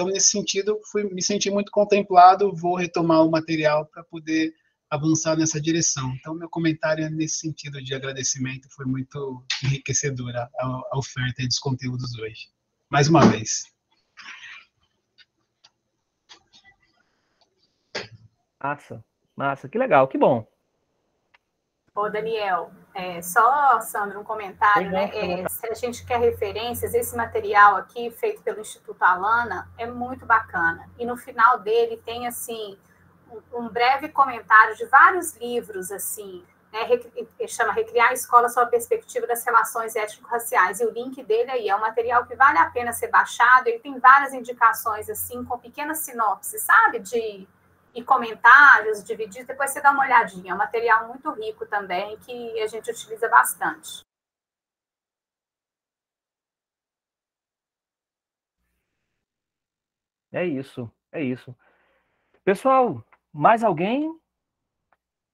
nesse sentido, me senti muito contemplado, vou retomar o material para poder avançar nessa direção. Então, meu comentário nesse sentido de agradecimento foi muito enriquecedora a oferta dos conteúdos hoje. Mais uma vez. Massa, que legal, que bom. Ô, Daniel, só, Sandro, um comentário, né? Se a gente quer referências, esse material aqui, feito pelo Instituto Alana, é muito bacana. E no final dele tem, assim, um breve comentário de vários livros, assim, né? Chama Recriar a Escola sob a Perspectiva das Relações Étnico-Raciais. E o link dele aí é um material que vale a pena ser baixado. Ele tem várias indicações, assim, com pequenas sinopses, sabe? E comentários divididos, depois você dá uma olhadinha. É um material muito rico também, que a gente utiliza bastante. É isso. Pessoal, mais alguém?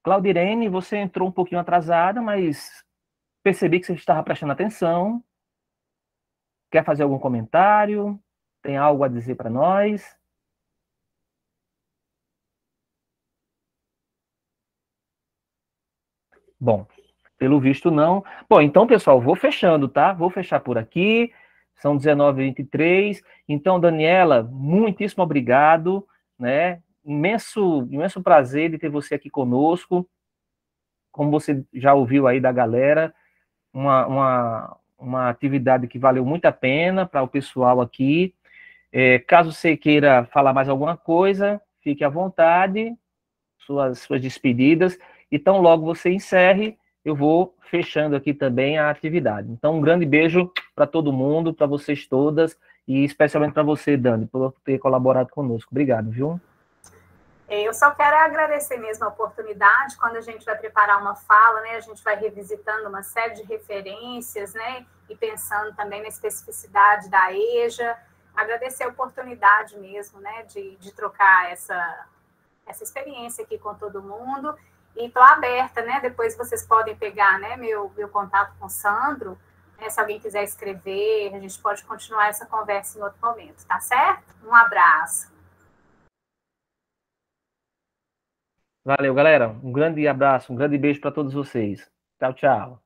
Claudirene, você entrou um pouquinho atrasada, mas percebi que você estava prestando atenção. Quer fazer algum comentário? Tem algo a dizer para nós? Bom, pelo visto não. Bom, então, pessoal, vou fechando, tá? Vou fechar por aqui. São 19h23. Então, Daniela, muitíssimo obrigado, né? Imenso prazer de ter você aqui conosco. Como você já ouviu aí da galera, uma atividade que valeu muito a pena para o pessoal aqui. Caso você queira falar mais alguma coisa, fique à vontade, suas despedidas. Então, logo você encerre, eu vou fechando aqui também a atividade. Então, um grande beijo para todo mundo, para vocês todas, e especialmente para você, Dani, por ter colaborado conosco. Obrigado, viu? Eu só quero agradecer mesmo a oportunidade. Quando a gente vai preparar uma fala, né, a gente vai revisitando uma série de referências, né, e pensando também na especificidade da EJA. Agradecer a oportunidade mesmo, né, de trocar essa experiência aqui com todo mundo. E estou aberta, né? Depois vocês podem pegar, né, meu contato com o Sandro, né, se alguém quiser escrever, a gente pode continuar essa conversa em outro momento, tá certo? Um abraço. Valeu, galera. Um grande abraço, um grande beijo para todos vocês. Tchau, tchau.